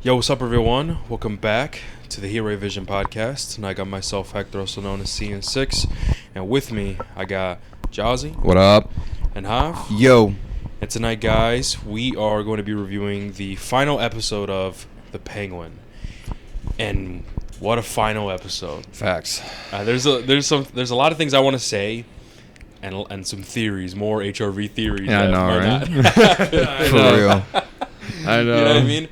Yo, what's up, everyone? Welcome back to the E51 podcast. And I got myself Hector, also known as CN6, and with me I got Jazzy. What up? And Hav. Yo. And tonight, guys, we are going to be reviewing the final episode of The Penguin. And what a final episode! Facts. There's a lot of things I want to say, and some theories, more HRV theories. Yeah, I know, right? For real. I know. You know what I mean?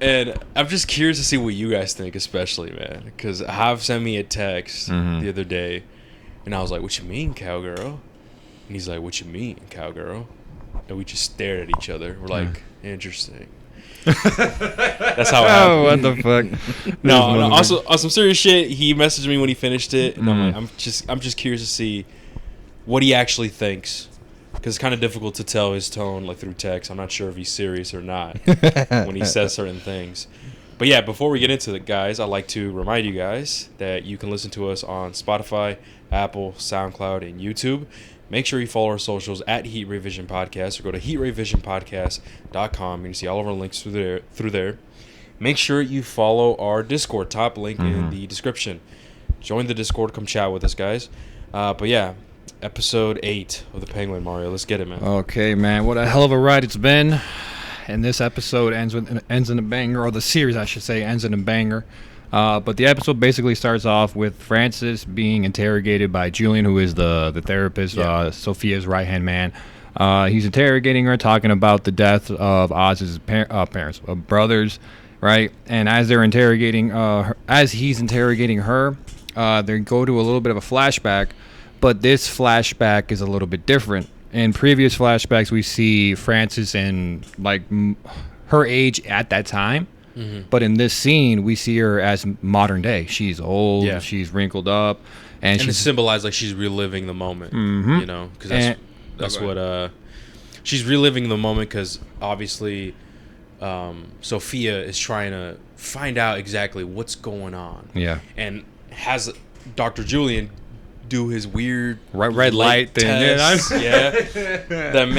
And I'm just curious to see what you guys think, especially, man. Because Hav sent me a text the other day, and I was like, "What you mean, cowgirl?" And he's like, "What you mean, cowgirl?" And we just stared at each other. We're like, "Interesting." That's how it happened. Oh, what the fuck? No. Also, on some serious shit, he messaged me when he finished it, and I'm like, I'm just curious to see what he actually thinks. Because it's kind of difficult to tell his tone like through text. I'm not sure if he's serious or not when he says certain things. But yeah, before we get into it, guys, I'd like to remind you guys that you can listen to us on Spotify, Apple, SoundCloud, and YouTube. Make sure you follow our socials at Heat Ray Vision Podcast or go to heatrayvisionpodcast.com. You can see all of our links through there. Make sure you follow our Discord, top link in the description. Join the Discord, come chat with us, guys. But yeah. Episode 8 of The Penguin, Mario. Let's get it, man. Okay, man. What a hell of a ride it's been. And this episode ends in a banger, or the series, I should say, ends in a banger. But the episode basically starts off with Francis being interrogated by Julian, who is the therapist, Sophia's right-hand man. He's interrogating her, talking about the death of Oz's brothers, right? And as they're interrogating her, as he's interrogating her, they go to a little bit of a flashback. But this flashback is a little bit different. In previous flashbacks, we see Frances in like her age at that time. But in this scene, we see her as modern day. She's old. She's wrinkled up, and she's it's symbolized like she's reliving the moment. You know, because that's what she's reliving the moment. Because obviously, Sophia is trying to find out exactly what's going on. Yeah, and has Dr. Julian do his weird red light thing, that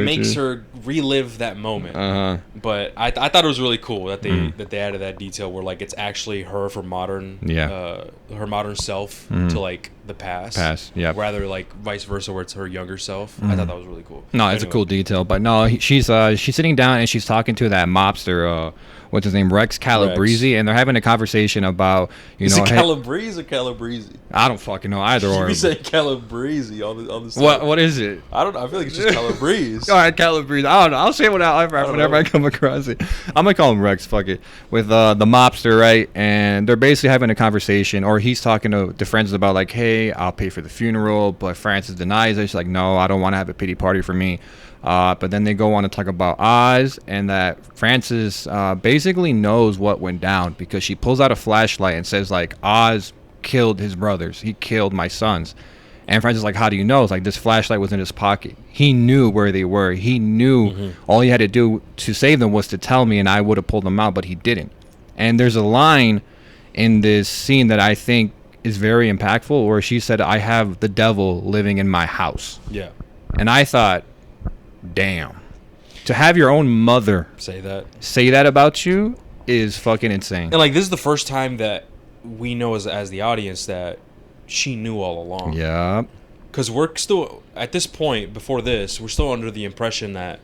makes her relive that moment. But I thought it was really cool that they added that detail where like it's actually her from modern her modern self to like the past rather like vice versa where it's her younger self. I thought that was really cool. No, it's a cool detail, but no, she's sitting down and she's talking to that mobster, what's his name, Rex Calabrese, and they're having a conversation about, Is it Calabrese or Calabrese? I don't fucking know either. You be saying Calabrese all the What is it? I don't know. I feel like it's just Calabrese. All right, Calabrese. I don't know. I'll say it whenever I come across it. I'm gonna call him Rex. Fuck it. With the mobster, right? And they're basically having a conversation, or he's talking to the friends about like, hey, I'll pay for the funeral, but Frances denies it. She's like, no, I don't want to have a pity party for me. But then they go on to talk about Oz, and that Frances basically knows what went down because she pulls out a flashlight and says like, Oz killed his brothers. He killed my sons. And Francis is like, how do you know? It's like, this flashlight was in his pocket. He knew where they were. He knew all he had to do to save them was to tell me, and I would have pulled them out, but he didn't. And there's a line in this scene that I think is very impactful where she said, I have the devil living in my house. Yeah. And I thought, damn. To have your own mother say that about you is fucking insane. And like, this is the first time that we know as the audience that she knew all along. Yeah. Because we're still at this point before this, we're still under the impression that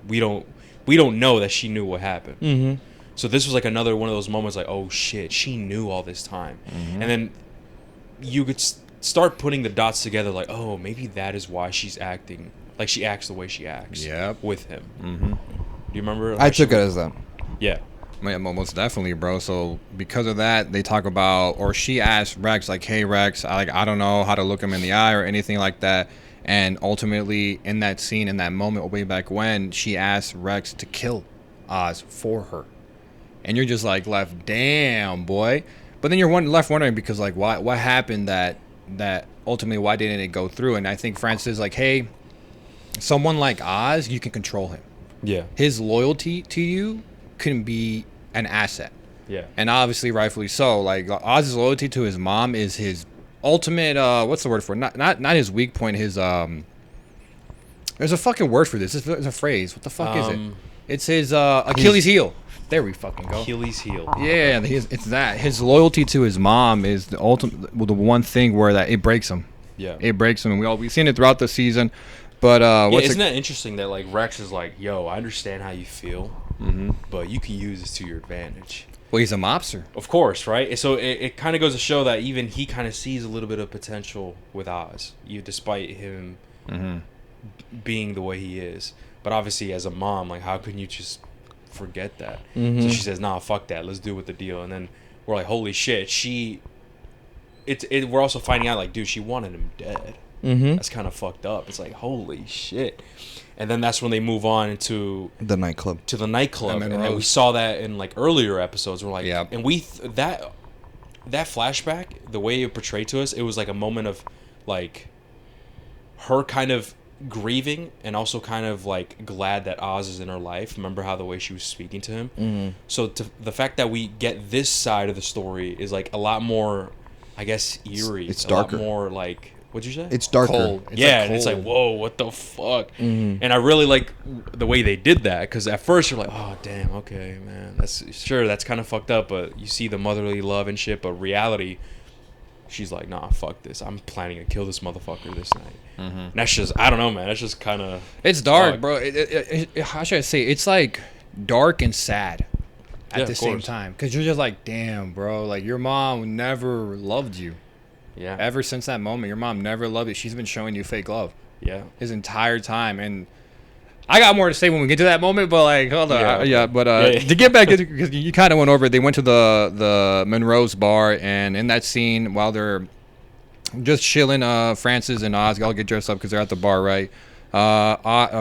we don't know that she knew what happened. So this was like another one of those moments like, oh shit, she knew all this time. And then you could start putting the dots together like, oh, maybe that is why she's acting like she acts the way she acts with him. Do you remember? I took it as that. Yeah. Yeah, most definitely, bro. So because of that, they talk about, or she asked Rex, like, hey, Rex, I don't know how to look him in the eye or anything like that. And ultimately, in that scene, in that moment, way back when, she asked Rex to kill Oz for her. And you're just like left, damn, boy. But then you're left wondering because, like, what happened that ultimately, why didn't it go through? And I think Francis is like, hey, someone like Oz, you can control him. Yeah. His loyalty to you can be an asset. Yeah. And obviously rightfully so. Like Oz's loyalty to his mom is his ultimate what's the word for it? Not his weak point, his there's a fucking word for this. There's a phrase. What the fuck is it? It's his Achilles heel. There we fucking go. Achilles heel. Yeah, it's that. His loyalty to his mom is the ultimate, the one thing where that it breaks him. Yeah. It breaks him, and we've seen it throughout the season. But isn't that interesting that like Rex is like, yo, I understand how you feel, but you can use this to your advantage. Well, he's a mobster. Of course, right? So it kind of goes to show that even he kind of sees a little bit of potential with Oz, despite him being the way he is. But obviously, as a mom, like, how can you just forget that? So she says, nah, fuck that. Let's do it with the deal. And then we're like, holy shit. We're also finding out, like, dude, she wanted him dead. That's kind of fucked up. It's like, holy shit. And then that's when they move on into the nightclub. And then we saw that in like earlier episodes. We're like, and that flashback, the way it portrayed to us, it was like a moment of like her kind of grieving and also kind of like glad that Oz is in her life. Remember how the way she was speaking to him? So the fact that we get this side of the story is like a lot more, I guess, eerie. It's darker. A lot more like, what'd you say? It's darker. Cold. And it's like, whoa, what the fuck? And I really like the way they did that, because at first you're like, oh, damn, okay, man. That's kind of fucked up, but you see the motherly love and shit, but reality, she's like, nah, fuck this. I'm planning to kill this motherfucker this night. And that's just, I don't know, man. That's just kind of... It's dark, bro. How should I say? It's like dark and sad at the same time, because you're just like, damn, bro. Like, your mom never loved you. Yeah. Ever since that moment, your mom never loved you. She's been showing you fake love. Yeah. His entire time. And I got more to say when we get to that moment, but like, hold on. To get back into, because you kind of went over it, they went to the Monroe's bar, and in that scene, while they're just chilling, Francis and Oz all get dressed up because they're at the bar, right?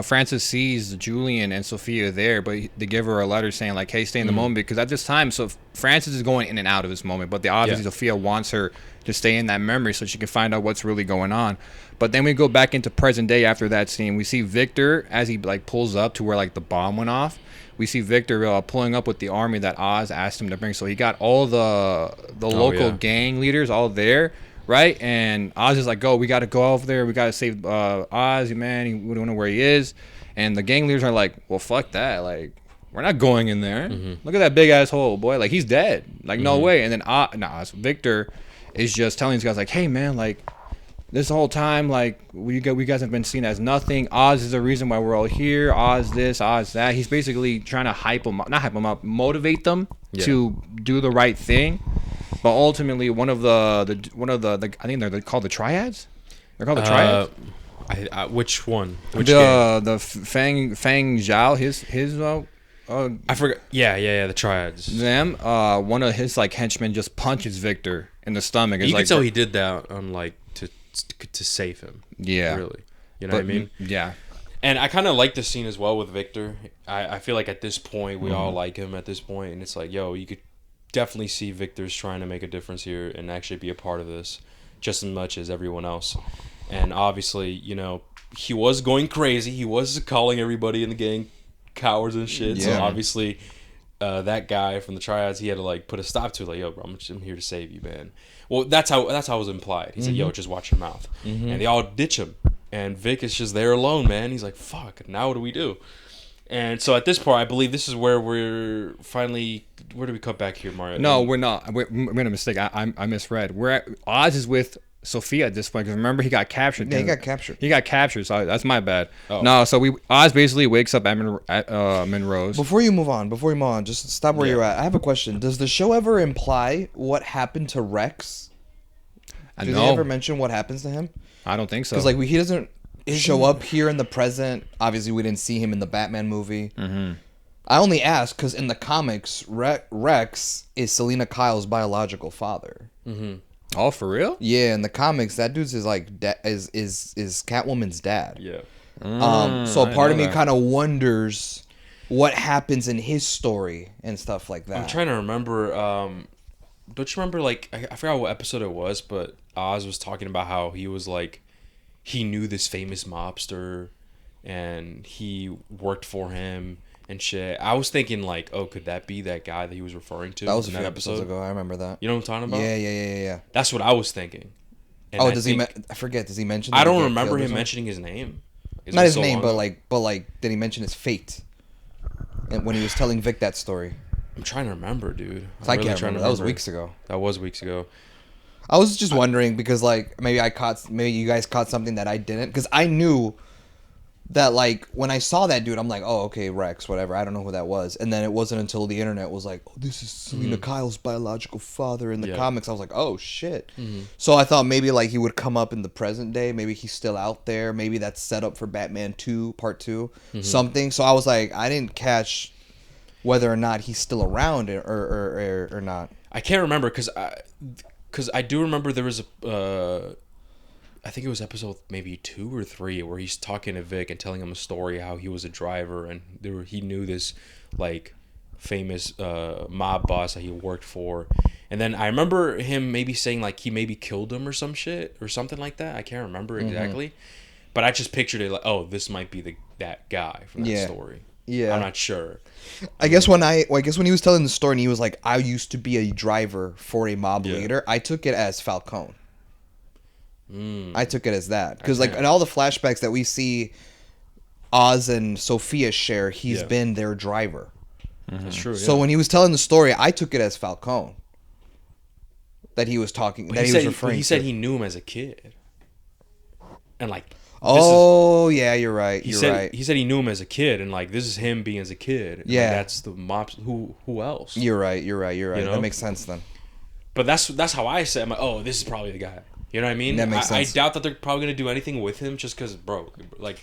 Francis sees Julian and Sophia there, but they give her a letter saying like, hey, stay in the moment, because at this time, so Francis is going in and out of this moment, but obviously Sophia wants her to stay in that memory so she can find out what's really going on. But then we go back into present day after that scene. We see Victor as he like pulls up to where like the bomb went off. We see Victor pulling up with the army that Oz asked him to bring. So he got all the local gang leaders all there, right? And Oz is like, go, we got to go over there. We got to save Oz, man. We don't know where he is. And the gang leaders are like, well, fuck that. Like, we're not going in there. Look at that big ass hole, boy. Like, he's dead. Like, no way. And then Victor is just telling these guys like, hey, man, like, this whole time, like, we guys have been seen as nothing. Oz is the reason why we're all here. Oz this, Oz that. He's basically trying to not hype them up, motivate them to do the right thing. But ultimately, one of the I think they're called the Triads. They're called the Triads. Which one? The Fang Zhao, his I forgot. Yeah, the Triads. Them. One of his like henchmen just punches Victor in the stomach. You can tell he did that on like to save him. Yeah. Really. You know what I mean? Yeah. And I kind of like this scene as well with Victor. I feel like at this point we all like him at this point, and it's like, yo, you could definitely see Victor's trying to make a difference here and actually be a part of this just as much as everyone else. And obviously, you know, he was going crazy. He was calling everybody in the gang cowards and shit. Yeah. So obviously, that guy from the Triads, he had to like put a stop to it. Like, yo, bro, I'm here to save you, man. Well, that's how it was implied. He said, yo, just watch your mouth. And they all ditch him. And Vic is just there alone, man. He's like, fuck, now what do we do? And so at this point, I believe this is where we're finally... Where do we cut back here, Mario? No, we're not. We made a mistake. I misread. Oz is with Sophia at this point, because remember, he got captured. Yeah, he got captured. He got captured, so that's my bad. Oh. No, so Oz basically wakes up at Monroe's. Before you move on, just stop where you're at. I have a question. Does the show ever imply what happened to Rex? Do they ever mention what happens to him? I don't think so. Because like he doesn't show up here in the present. Obviously, we didn't see him in the Batman movie. I only ask because in the comics, Rex is Selena Kyle's biological father. Oh, for real? Yeah, in the comics, that dude's is like is Catwoman's dad. Yeah. So part of me kind of wonders what happens in his story and stuff like that. I'm trying to remember. Don't you remember, like, I forgot what episode it was, but Oz was talking about how he was like, he knew this famous mobster and he worked for him and shit. I was thinking like, oh, could that be that guy that he was referring to? That was a few episodes ago. I remember that. You know what I'm talking about? Yeah. That's what I was thinking. And does he? I forget. Does he mention? I don't remember him mentioning his name. Not his name, but like, did he mention his fate? And when he was telling Vic that story. I'm trying to remember, dude. I can't remember. That was weeks ago. That was weeks ago. I was just wondering because like maybe you guys caught something that I didn't, because I knew that like when I saw that dude, I'm like, oh, okay, Rex, whatever. I don't know who that was. And then it wasn't until the internet was like, oh, this is Selena Kyle's biological father in the comics. I was like, oh shit. So I thought maybe like he would come up in the present day. Maybe he's still out there. Maybe that's set up for Batman 2 Part 2 something. So I was like, I didn't catch whether or not he's still around or not. I can't remember because I do remember there was a I think it was episode maybe 2 or 3 where he's talking to Vic and telling him a story how he was a driver and he knew this like famous mob boss that he worked for, and then I remember him maybe saying like he maybe killed him or some shit or something like that. I can't remember exactly, but I just pictured it like, oh, this might be that guy from that story. Yeah, I'm not sure. I guess when he was telling the story and he was like, I used to be a driver for a mob leader, I took it as Falcone. I took it as that because like in all the flashbacks that we see Oz and Sophia share, he's been their driver. That's true. So when he was telling the story, I took it as Falcone that he was talking. That he was referring. He said he knew him as a kid, and like. Yeah, you're right. He said he knew him as a kid, and like this is him being as a kid. And, like, that's the mob. Who else? You're right. You know? That makes sense then. But that's how I said. I'm like, oh, this is probably the guy. You know what I mean? That makes sense. I doubt that they're probably gonna do anything with him just because, bro, like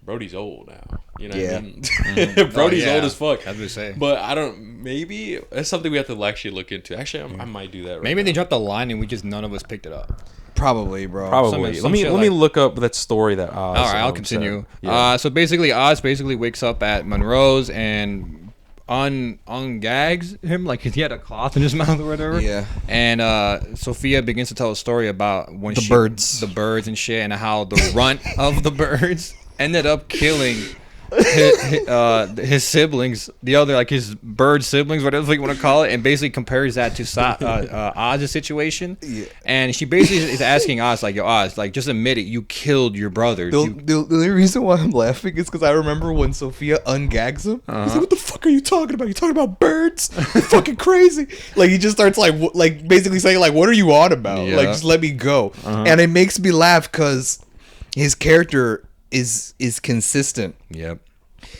Brody's old now. You know what I mean? Brody's old as fuck. As we say. But I don't. Maybe that's something we have to actually look into. Actually, I might do that. Maybe they dropped a line and we just none of us picked it up. Probably, bro. Probably. Let me look up that story that Oz. All right, I'll continue. So basically, Oz wakes up at Monroe's and ungags him like he had a cloth in his mouth or whatever. Yeah. And Sophia begins to tell a story about when the birds and shit, and how the runt of the birds ended up killing his siblings, the other like his bird siblings, whatever you want to call it, and basically compares that to Oz's situation. Yeah. And she basically is asking Oz like, yo, Oz, like just admit it, you killed your brother. The only reason why I'm laughing is because I remember when Sophia ungags him. He's like, what the fuck are you talking about? You talking about birds? You're fucking crazy. Like he just starts like basically saying like, what are you on about? Yeah. Like just let me go. And it makes me laugh because his character is consistent. Yep.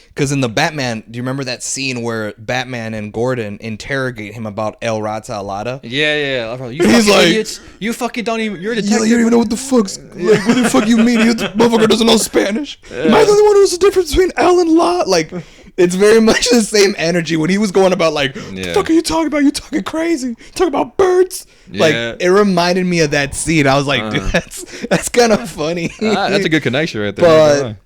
Because in the Batman, do you remember that scene where Batman and Gordon interrogate him about El Rata Alada? Yeah. He's like, idiots. You fucking don't even. You're a detective. You don't even know what the fuck's like. What the fuck you mean? This motherfucker doesn't know Spanish. Am I the only one who knows the difference between El and La? Like, it's very much the same energy when he was going about like, what the fuck are you talking about? You talking crazy? You talking about birds? Like, it reminded me of that scene. I was like, dude, that's kind of funny. That's a good connection right there. But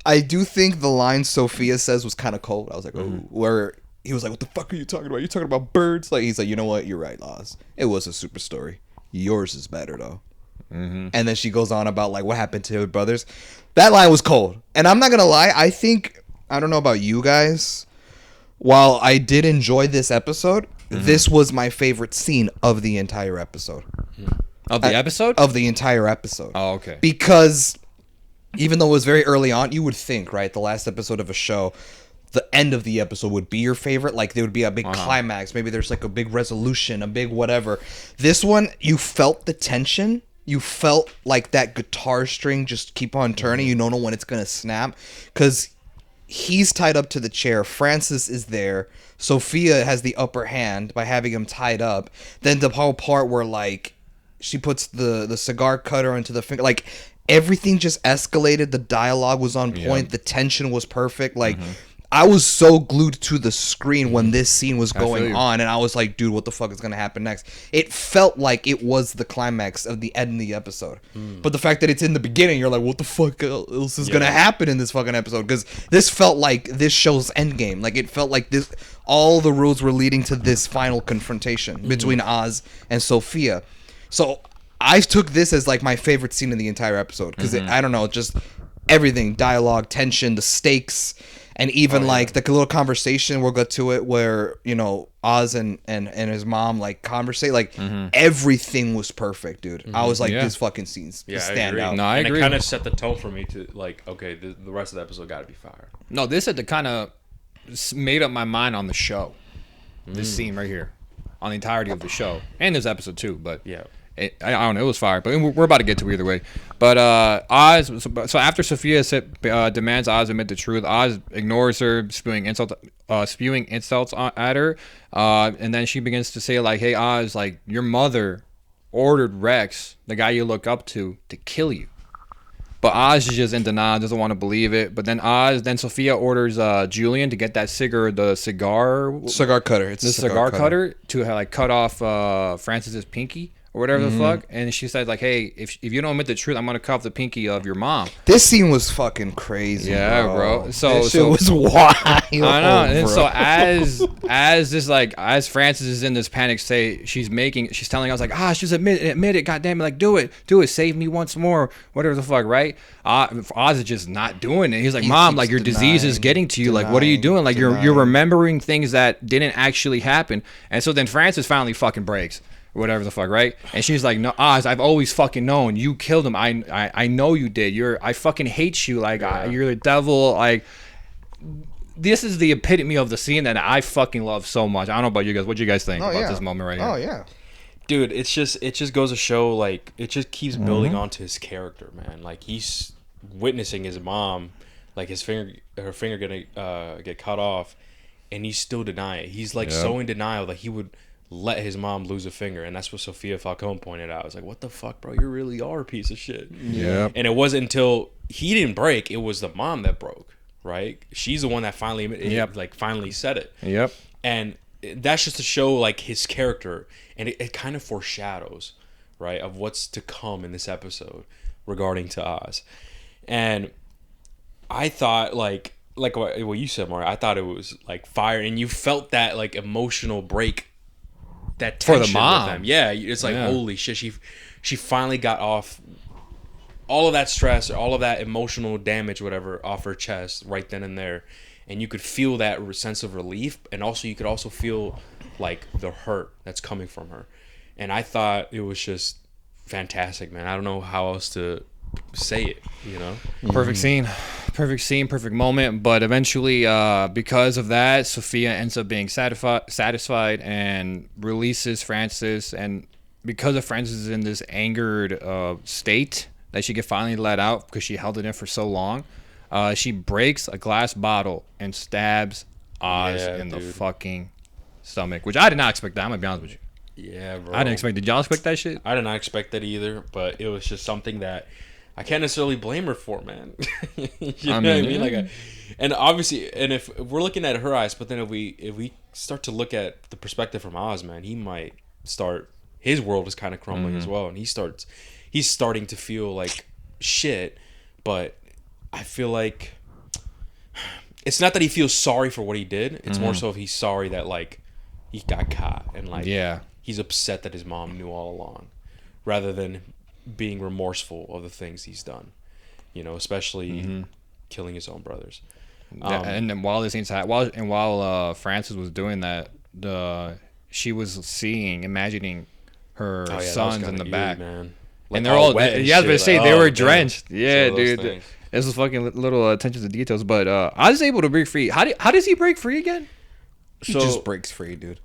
I do think the line Sophia says was kind of cold. I was like, oh, where he was like, what the fuck are you talking about? You talking about birds? Like, he's like, you know what? You're right, Oz. It was a super story. Yours is better, though. And then she goes on about, like, what happened to her brothers. That line was cold. And I'm not going to lie. I think, I don't know about you guys. While I did enjoy this episode, this was my favorite scene of the entire episode. Of the episode? Of the entire episode. Oh, okay. Because even though it was very early on, you would think, right, the last episode of a show, the end of the episode would be your favorite. Like, there would be a big climax. Maybe there's, like, a big resolution, a big whatever. This one, you felt the tension. You felt like that guitar string just keep on turning. You don't know when it's going to snap. Because he's tied up to the chair. Francis is there. Sophia has the upper hand by having him tied up. Then the whole part where, like, she puts the cigar cutter into the finger. Like, everything just escalated. The dialogue was on point. The tension was perfect. Like, I was so glued to the screen when this scene was going on, and I was like, dude, what the fuck is going to happen next? It felt like it was the climax of the end of the episode. But the fact that it's in the beginning, you're like, what the fuck else is going to happen in this fucking episode? Because this felt like this show's endgame. Like, it felt like this, all the roads were leading to this final confrontation between Oz and Sophia. So I took this as like my favorite scene in the entire episode because I don't know, just everything, dialogue, tension, the stakes, and even like the little conversation, we'll get to it, where, you know, Oz and his mom like conversate, like everything was perfect, dude. I was like, this fucking scene's stand out. No, I agree. It kind of set the tone for me to like, okay, the rest of the episode got to be fire. No, this had to kind of made up my mind on the show. This scene right here, on the entirety of the show, and this episode too. But Yeah. I don't know. It was fire. But we're about to get to either way. But Oz. So after Sophia demands Oz admit the truth, Oz ignores her, spewing insults at her, and then she begins to say like, "Hey Oz, like your mother ordered Rex, the guy you look up to kill you." But Oz is just in denial, doesn't want to believe it. But then Sophia orders Julian to get that cigar cutter. It's the cigar cutter to like cut off Francis's pinky or whatever the fuck. And she said like, hey, if you don't admit the truth, I'm gonna cut off the pinky of your mom. This scene was fucking crazy. Yeah, bro. So this shit was wild. I know. And so as Francis is in this panic state, she's telling us like, just admit it, goddamn it, like do it, save me once more, whatever the fuck, right? Oz is just not doing it. He's like, Mom, like your disease is getting to you. Like, what are you doing? Like you're remembering things that didn't actually happen. And so then Francis finally fucking breaks. Whatever the fuck, right? And she's like, no, Oz, I've always fucking known you killed him. I know you did. I fucking hate you. Like, you're the devil. Like, this is the epitome of the scene that I fucking love so much. I don't know about you guys. What do you guys think about this moment right here? Oh yeah, dude, it just goes to show like it just keeps building onto his character, man. Like he's witnessing his mom, like her finger gonna get cut off, and he's still denying it. He's like so in denial that he would let his mom lose a finger, and that's what Sophia Falcone pointed out. I was like, what the fuck, bro? You really are a piece of shit. Yeah. And it wasn't until he didn't break, it was the mom that broke, right? She's the one that finally finally said it. Yep. And that's just to show like his character, and it kind of foreshadows, right, of what's to come in this episode regarding to Oz. And I thought like what you said, Mario, I thought it was like fire, and you felt that like emotional break, that tension for the mom. with them. Yeah, it's like holy shit, she finally got off all of that stress, all of that emotional damage, whatever, off her chest right then and there, and you could feel that sense of relief, and also you could also feel like the hurt that's coming from her. And I thought it was just fantastic, man. I don't know how else to say it, you know. Perfect scene, perfect moment. But eventually, because of that, Sophia ends up being satisfied and releases Francis. And because of Francis is in this angered state that she could finally let out because she held it in for so long, she breaks a glass bottle and stabs Oz in the fucking stomach, which I did not expect that. I'm gonna be honest with you. Yeah, bro. I didn't expect. Did y'all expect that shit? I did not expect that either, but it was just something that I can't necessarily blame her for, man. You know what I mean? Like, and obviously, and if we're looking at her eyes, but then if we start to look at the perspective from Oz, man, he might start. His world is kind of crumbling as well, and he's starting to feel like shit. But I feel like it's not that he feels sorry for what he did. It's more so if he's sorry that like he got caught, and like he's upset that his mom knew all along, rather than being remorseful of the things he's done, you know, especially killing his own brothers. And then while this while Frances was doing that, she was imagining her sons in the back, man. Like, and they're all wet. I was gonna say they were drenched. Yeah, so dude. This was fucking little attention to details. But I was able to break free. How does he break free again? He just breaks free, dude.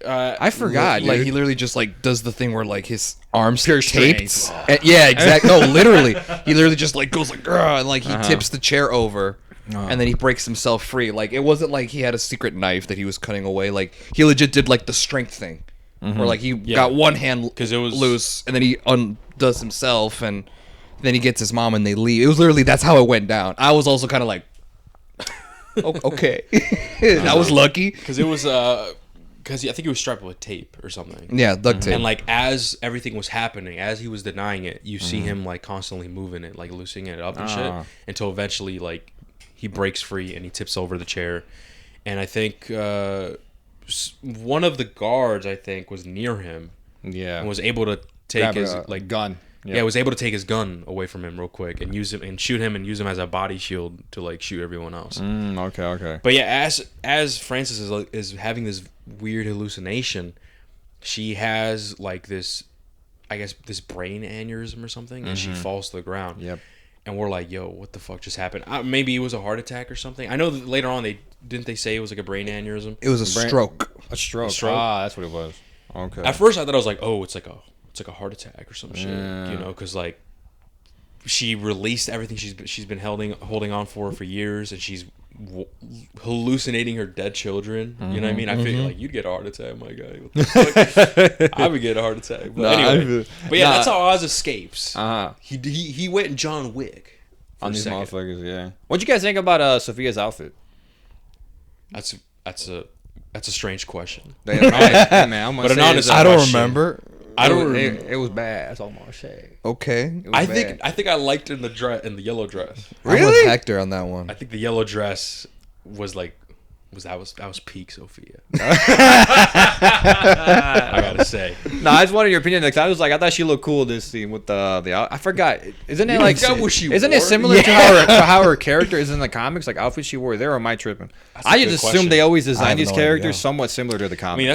I forgot. Like he literally just like does the thing where like his arms pure taped. Yeah, exactly. No, literally, he literally just like goes like and like he tips the chair over, and then he breaks himself free. Like it wasn't like he had a secret knife that he was cutting away. Like he legit did like the strength thing, where like he got one hand because it was loose, and then he undoes himself, and then he gets his mom, and they leave. It was literally that's how it went down. I was also kind of like. Okay, I was lucky because it was because I think he was strapped with tape or something. Yeah, duct tape. And like as everything was happening, as he was denying it, you see him like constantly moving it, like loosening it up and shit, until eventually like he breaks free and he tips over the chair. And I think one of the guards was near him. Yeah, and was able to take his like gun. Yep. Yeah, was able to take his gun away from him real quick and use him and shoot him and use him as a body shield to like shoot everyone else. Okay. But yeah, as Frances is having this weird hallucination, she has like this, I guess this brain aneurysm or something, and she falls to the ground. Yep. And we're like, yo, what the fuck just happened? Maybe it was a heart attack or something. I know that later on they didn't they say it was like a brain aneurysm? It was a stroke. A stroke. stroke? Ah, that's what it was. Okay. At first, I thought I was like, oh, it's like a heart attack or some shit, you know, because like she released everything she's been holding on for years, and she's hallucinating her dead children. You know what I mean? I figured like you'd get a heart attack, my guy. What the fuck? I would get a heart attack. But anyway, that's how Oz escapes. He went in John Wick on these motherfuckers. Yeah. What'd you guys think about Sophia's outfit? That's a strange question. Hey, man, I don't remember. It was bad. That's all I'm gonna say. Okay. I think I liked it in the yellow dress. Really? I'm with Hector on that one. I think the yellow dress was like that was peak Sophia. I gotta say. No, I just wanted your opinion. Like, I thought she looked cool this scene with the I forgot. Isn't it like isn't it similar to how her character is in the comics? Like outfits she wore there, or am I tripping? I just assume they always design these characters somewhat similar to the comics. I mean,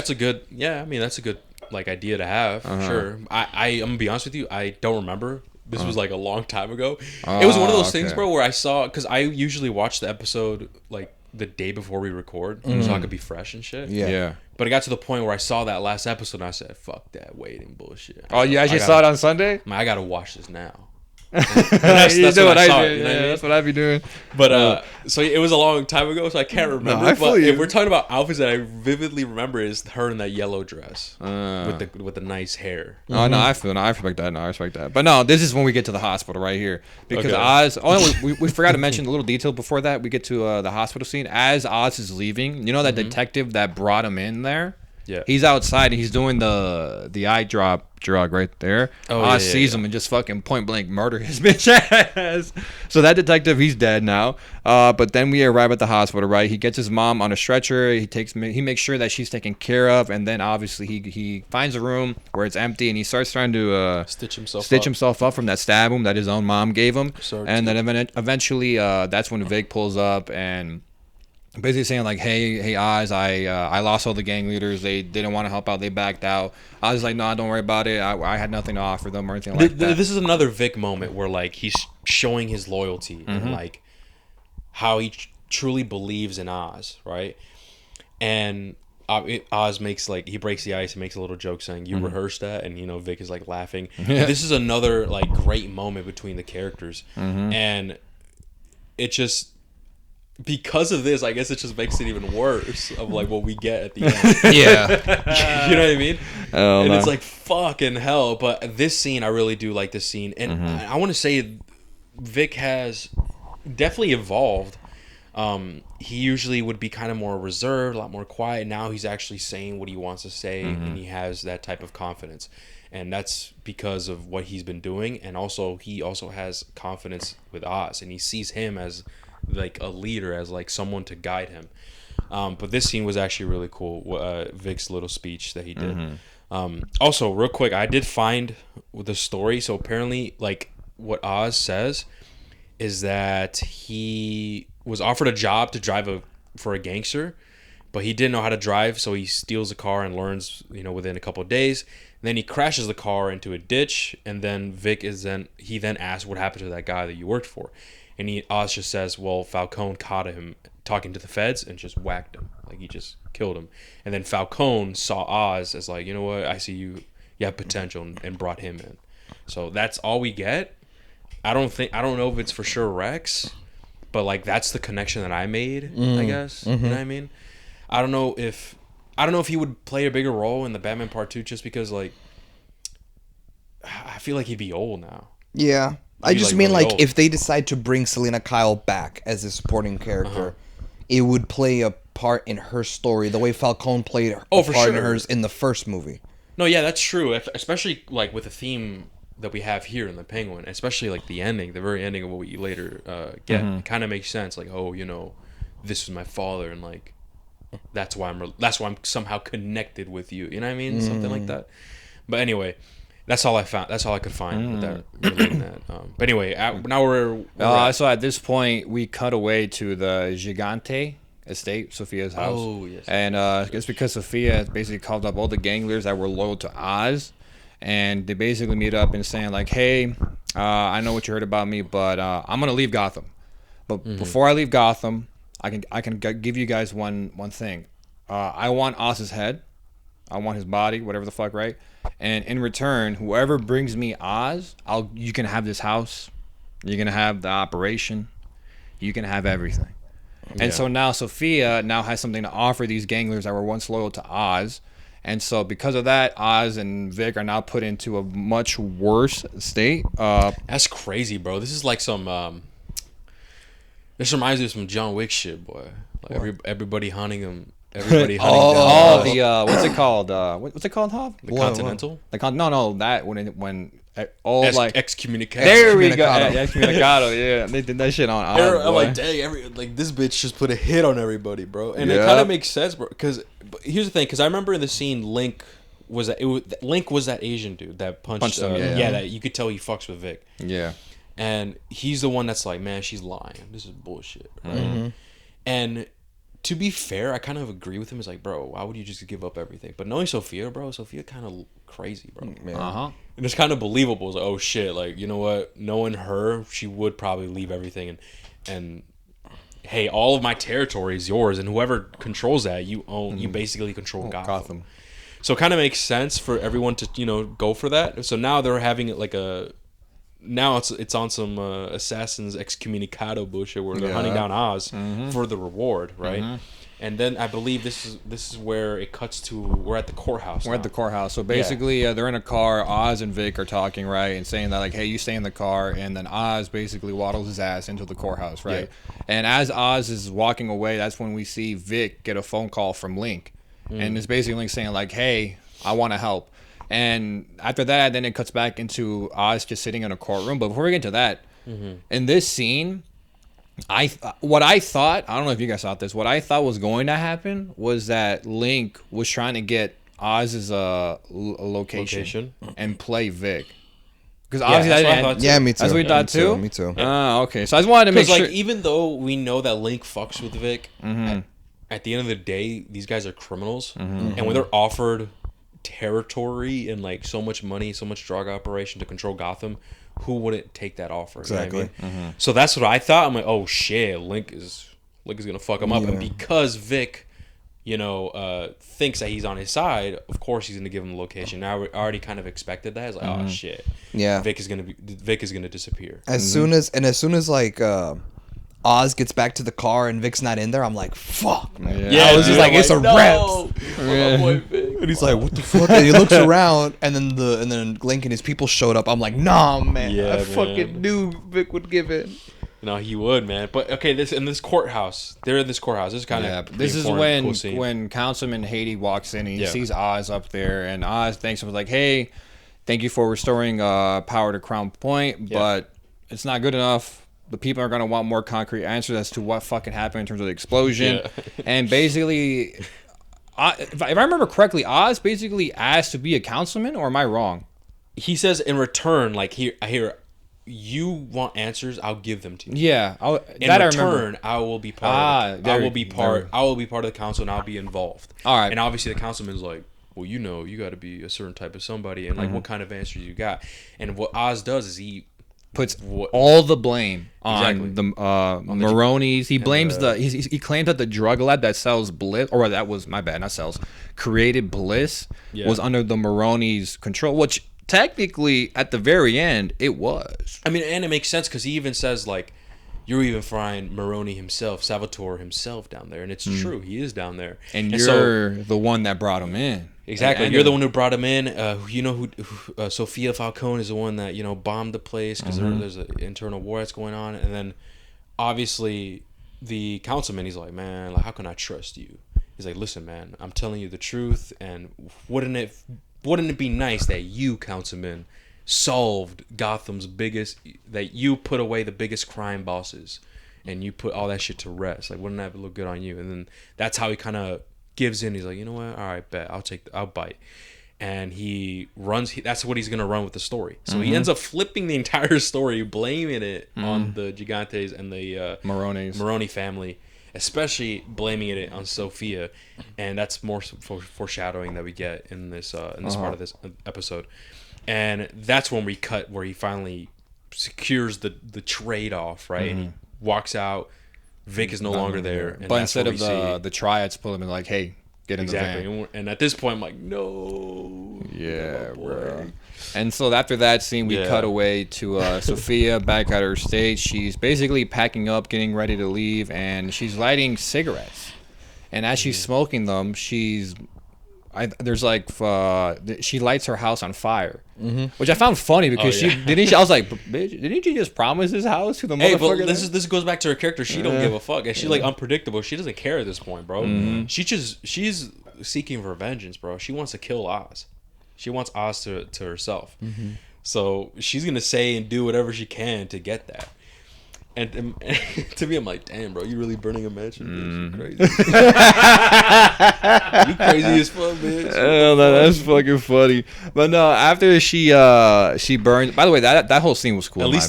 that's a good like idea to have. Sure. I'm gonna be honest with you. I don't remember. This was like a long time ago. It was one of those things, bro, where I saw, because I usually watch the episode like the day before we record, so I could be fresh and shit. Yeah. But it got to the point where I saw that last episode and I said, "Fuck that waiting bullshit." Oh, you actually saw it on Sunday? I gotta watch this now. That's what I did. That's what I'd be doing. But so it was a long time ago, so I can't remember. But if we're talking about outfits that I vividly remember, is her in that yellow dress with the nice hair. Oh no, I respect that. No, I respect that. But no, this is when we get to the hospital right here, because Oz. Oh, we forgot to mention a little detail before that. We get to the hospital scene as Oz is leaving. You know that detective that brought him in there. Yeah. He's outside and he's doing the eye drop drug right there. Oz sees him and just fucking point blank murder his bitch ass. So that detective, he's dead now. But then we arrive at the hospital, right? He gets his mom on a stretcher. He makes sure that she's taken care of, and then obviously he finds a room where it's empty, and he starts trying to stitch himself up from that stab wound that his own mom gave him. And then eventually that's when Vic pulls up and basically saying like, hey Oz, I lost all the gang leaders. They didn't want to help out. They backed out. I was like, no, don't worry about it. I had nothing to offer them or anything like that. This is another Vic moment where like he's showing his loyalty and like how he truly believes in Oz, right? And Oz makes like, he breaks the ice and makes a little joke saying, you rehearsed that? And Vic is like laughing. This is another like great moment between the characters. And it just, because of this, I guess it just makes it even worse of like what we get at the end. Yeah. You know what I mean? And it's like fucking hell. But this scene, I really do like this scene. And I want to say Vic has definitely evolved. He usually would be kind of more reserved, a lot more quiet. Now he's actually saying what he wants to say, and he has that type of confidence. And that's because of what he's been doing. And also, he also has confidence with Oz, and he sees him as like a leader, as like someone to guide him. But this scene was actually really cool. Vic's little speech that he did. Also, real quick, I did find the story. So apparently, like what Oz says is that he was offered a job to drive for a gangster, but he didn't know how to drive, so he steals a car and learns, within a couple of days. And then he crashes the car into a ditch, and then he then asks what happened to that guy that you worked for. And Oz just says, well, Falcone caught him talking to the feds and just whacked him. Like, he just killed him. And then Falcone saw Oz as like, you know what, I see you have potential, and brought him in. So that's all we get. I don't know if it's for sure Rex, but like that's the connection that I made, I guess. You know what I mean? I don't know if he would play a bigger role in the Batman Part 2, just because like I feel like he'd be old now. Yeah. I just mean really like if they decide to bring Selena Kyle back as a supporting character, it would play a part in her story the way Falcone played a part in hers in the first movie. No, yeah, that's true. Especially like with the theme that we have here in the Penguin, especially like the very ending of what we later get, it kind of makes sense. Like, this is my father, and like that's why I'm somehow connected with you. You know what I mean? Something like that. But anyway. That's all I found. That's all I could find with that. Relating that. But anyway, now we're so at this point we cut away to the Gigante estate, Sophia's house. Oh yes. And it's because Sophia basically called up all the gang leaders that were loyal to Oz, and they basically meet up and saying like, "Hey, I know what you heard about me, but I'm gonna leave Gotham. But before I leave Gotham, I can give you guys one thing. I want Oz's head. I want his body, whatever the fuck, right? And in return, whoever brings me Oz, you can have this house. You're gonna have the operation. You can have everything. And so now Sophia now has something to offer these ganglers that were once loyal to Oz. And so because of that, Oz and Vic are now put into a much worse state. That's crazy, bro. This is like some. This reminds me of some John Wick shit, boy. Like everybody hunting him. Everybody hunting down. The what's it called? What's it called, Hob? The Continental. That when excommunicado. there we go. Excommunicado. Yeah, they did that shit on. I'm like, dang, this bitch just put a hit on everybody, bro. And it kind of makes sense, bro. Because here's the thing. Because I remember in the scene, Link was that Asian dude that punched him. That you could tell he fucks with Vic. Yeah. And he's the one that's like, man, she's lying. This is bullshit. Right? Mm-hmm. And to be fair, I kind of agree with him. It's like, bro, why would you just give up everything? But knowing Sophia, bro, Sophia kind of crazy, bro. And it's kind of believable. It's like, oh shit, like, you know what? Knowing her, she would probably leave everything and hey, all of my territory is yours, and whoever controls that, you own. You basically control Gotham. So it kind of makes sense for everyone to go for that. So now they're having it like a. Now it's on some Assassin's Excommunicado bullshit where they're hunting down Oz for the reward, right? And then I believe this is where it cuts to we're at the courthouse. We're at the courthouse. So basically, they're in a car. Oz and Vic are talking, right, and saying that like, hey, you stay in the car, and then Oz basically waddles his ass into the courthouse, right? Yeah. And as Oz is walking away, that's when we see Vic get a phone call from Link, and it's basically Link saying like, hey, I want to help. And after that, then it cuts back into Oz just sitting in a courtroom. But before we get into that, in this scene, what I thought, I don't know if you guys thought this, what I thought was going to happen was that Link was trying to get Oz's location and play Vic. Because obviously me too. That's what we thought too? Me too. Okay. So I just wanted to make sure. Like, even though we know that Link fucks with Vic, at the end of the day, these guys are criminals. And when they're offered territory and like so much money, so much drug operation to control Gotham, who wouldn't take that offer? Exactly. You know what I mean? So that's what I thought. I'm like, oh shit, Link is gonna fuck him up, and because Vic, thinks that he's on his side, of course he's gonna give him the location. Now I already kind of expected that. It's like, oh shit, Vic is gonna disappear as soon as like Oz gets back to the car and Vic's not in there, I'm like, fuck, man. Yeah, I was just like, it's a wrap. And he's like, what the fuck? And he looks around, and then Link and his people showed up. I'm like, nah, man. I fucking knew Vic would give in. No, he would, man. But okay, this courthouse. They're in this courthouse. This is kind of this is when Councilman Haiti walks in and he sees Oz up there, and Oz thanks him, like, hey, thank you for restoring power to Crown Point, but it's not good enough. The people are going to want more concrete answers as to what fucking happened in terms of the explosion. And basically, if I remember correctly, Oz basically asked to be a councilman, or am I wrong? He says in return, like, here, you want answers, I'll give them to you. Yeah. In return, I will be part I will be part of the council, and I'll be involved. All right. And obviously the councilman's like, well, you got to be a certain type of somebody, and like what kind of answers you got. And what Oz does is he puts all the blame on the Maronis. He blames he claims that the drug lab that sells Bliss, or that was, my bad, not sells, created Bliss, was under the Maronis' control, which technically at the very end it was. I mean, and it makes sense because he even says like, you're even frying Maroni himself, Salvatore himself down there, and it's true, he is down there, and you're the one that brought him in. Exactly, you're the one who brought him in. Sophia Falcone is the one that bombed the place because there's an internal war that's going on, and then obviously the councilman, he's like, man, like, how can I trust you? He's like, listen, man, I'm telling you the truth, and wouldn't it be nice that you, councilman, solved Gotham's that you put away the biggest crime bosses, and you put all that shit to rest? Like, wouldn't that look good on you? And then that's how he kind of gives in. He's like, you know what? All right, bet. I'll bite. And he runs. That's what he's gonna run with the story. So he ends up flipping the entire story, blaming it on the Gigantes and the Maroni family, especially blaming it on Sophia. And that's more foreshadowing that we get in this part of this episode. And that's when we cut where he finally secures the trade off, right? And he walks out, Vic is no longer there. And But instead of the triads pull him and like, hey, get in the van. Exactly. And at this point, I'm like, no. Yeah, bro. And so after that scene, we cut away to Sophia back at her state. She's basically packing up, getting ready to leave, and she's lighting cigarettes. And as she's smoking them, she lights her house on fire, which I found funny because I was like, bitch, didn't you just promise this house to the motherfucker? Hey, but this goes back to her character. She don't give a fuck, and she's like unpredictable. She doesn't care at this point, bro. She's seeking for vengeance, bro. She wants to kill Oz. She wants Oz to herself. So she's gonna say and do whatever she can to get that. And to me, I'm like, damn, bro, you really burning a mansion, bitch? You crazy? You crazy as fuck, bitch. Oh, that's fucking funny. But no, after she burned. By the way, that whole scene was cool. Let me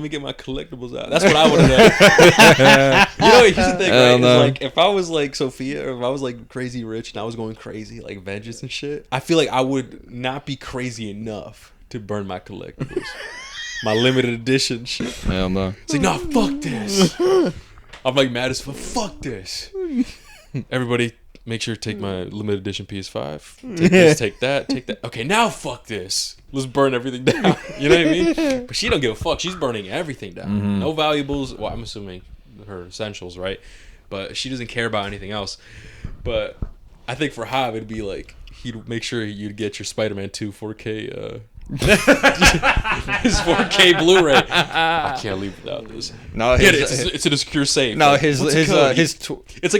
get my collectibles out. That's what I would have done. You know, here's the thing, right? It's like if I was like Sophia, or if I was like crazy rich and I was going crazy, like vengeance and shit, I feel like I would not be crazy enough to burn my collectibles. My limited edition shit. Hell no. It's like, nah, fuck this. I'm like mad as fuck. Fuck this. Everybody, make sure to take my limited edition PS5. Take this, take that. Okay, now fuck this. Let's burn everything down. You know what I mean? But she don't give a fuck. She's burning everything down. No valuables. Well, I'm assuming her essentials, right? But she doesn't care about anything else. But I think for Hob, it'd be like, he'd make sure you'd get your Spider-Man 2 4K his 4K Blu-ray. I can't leave without this. No, it's in a secure safe. No, like, it's like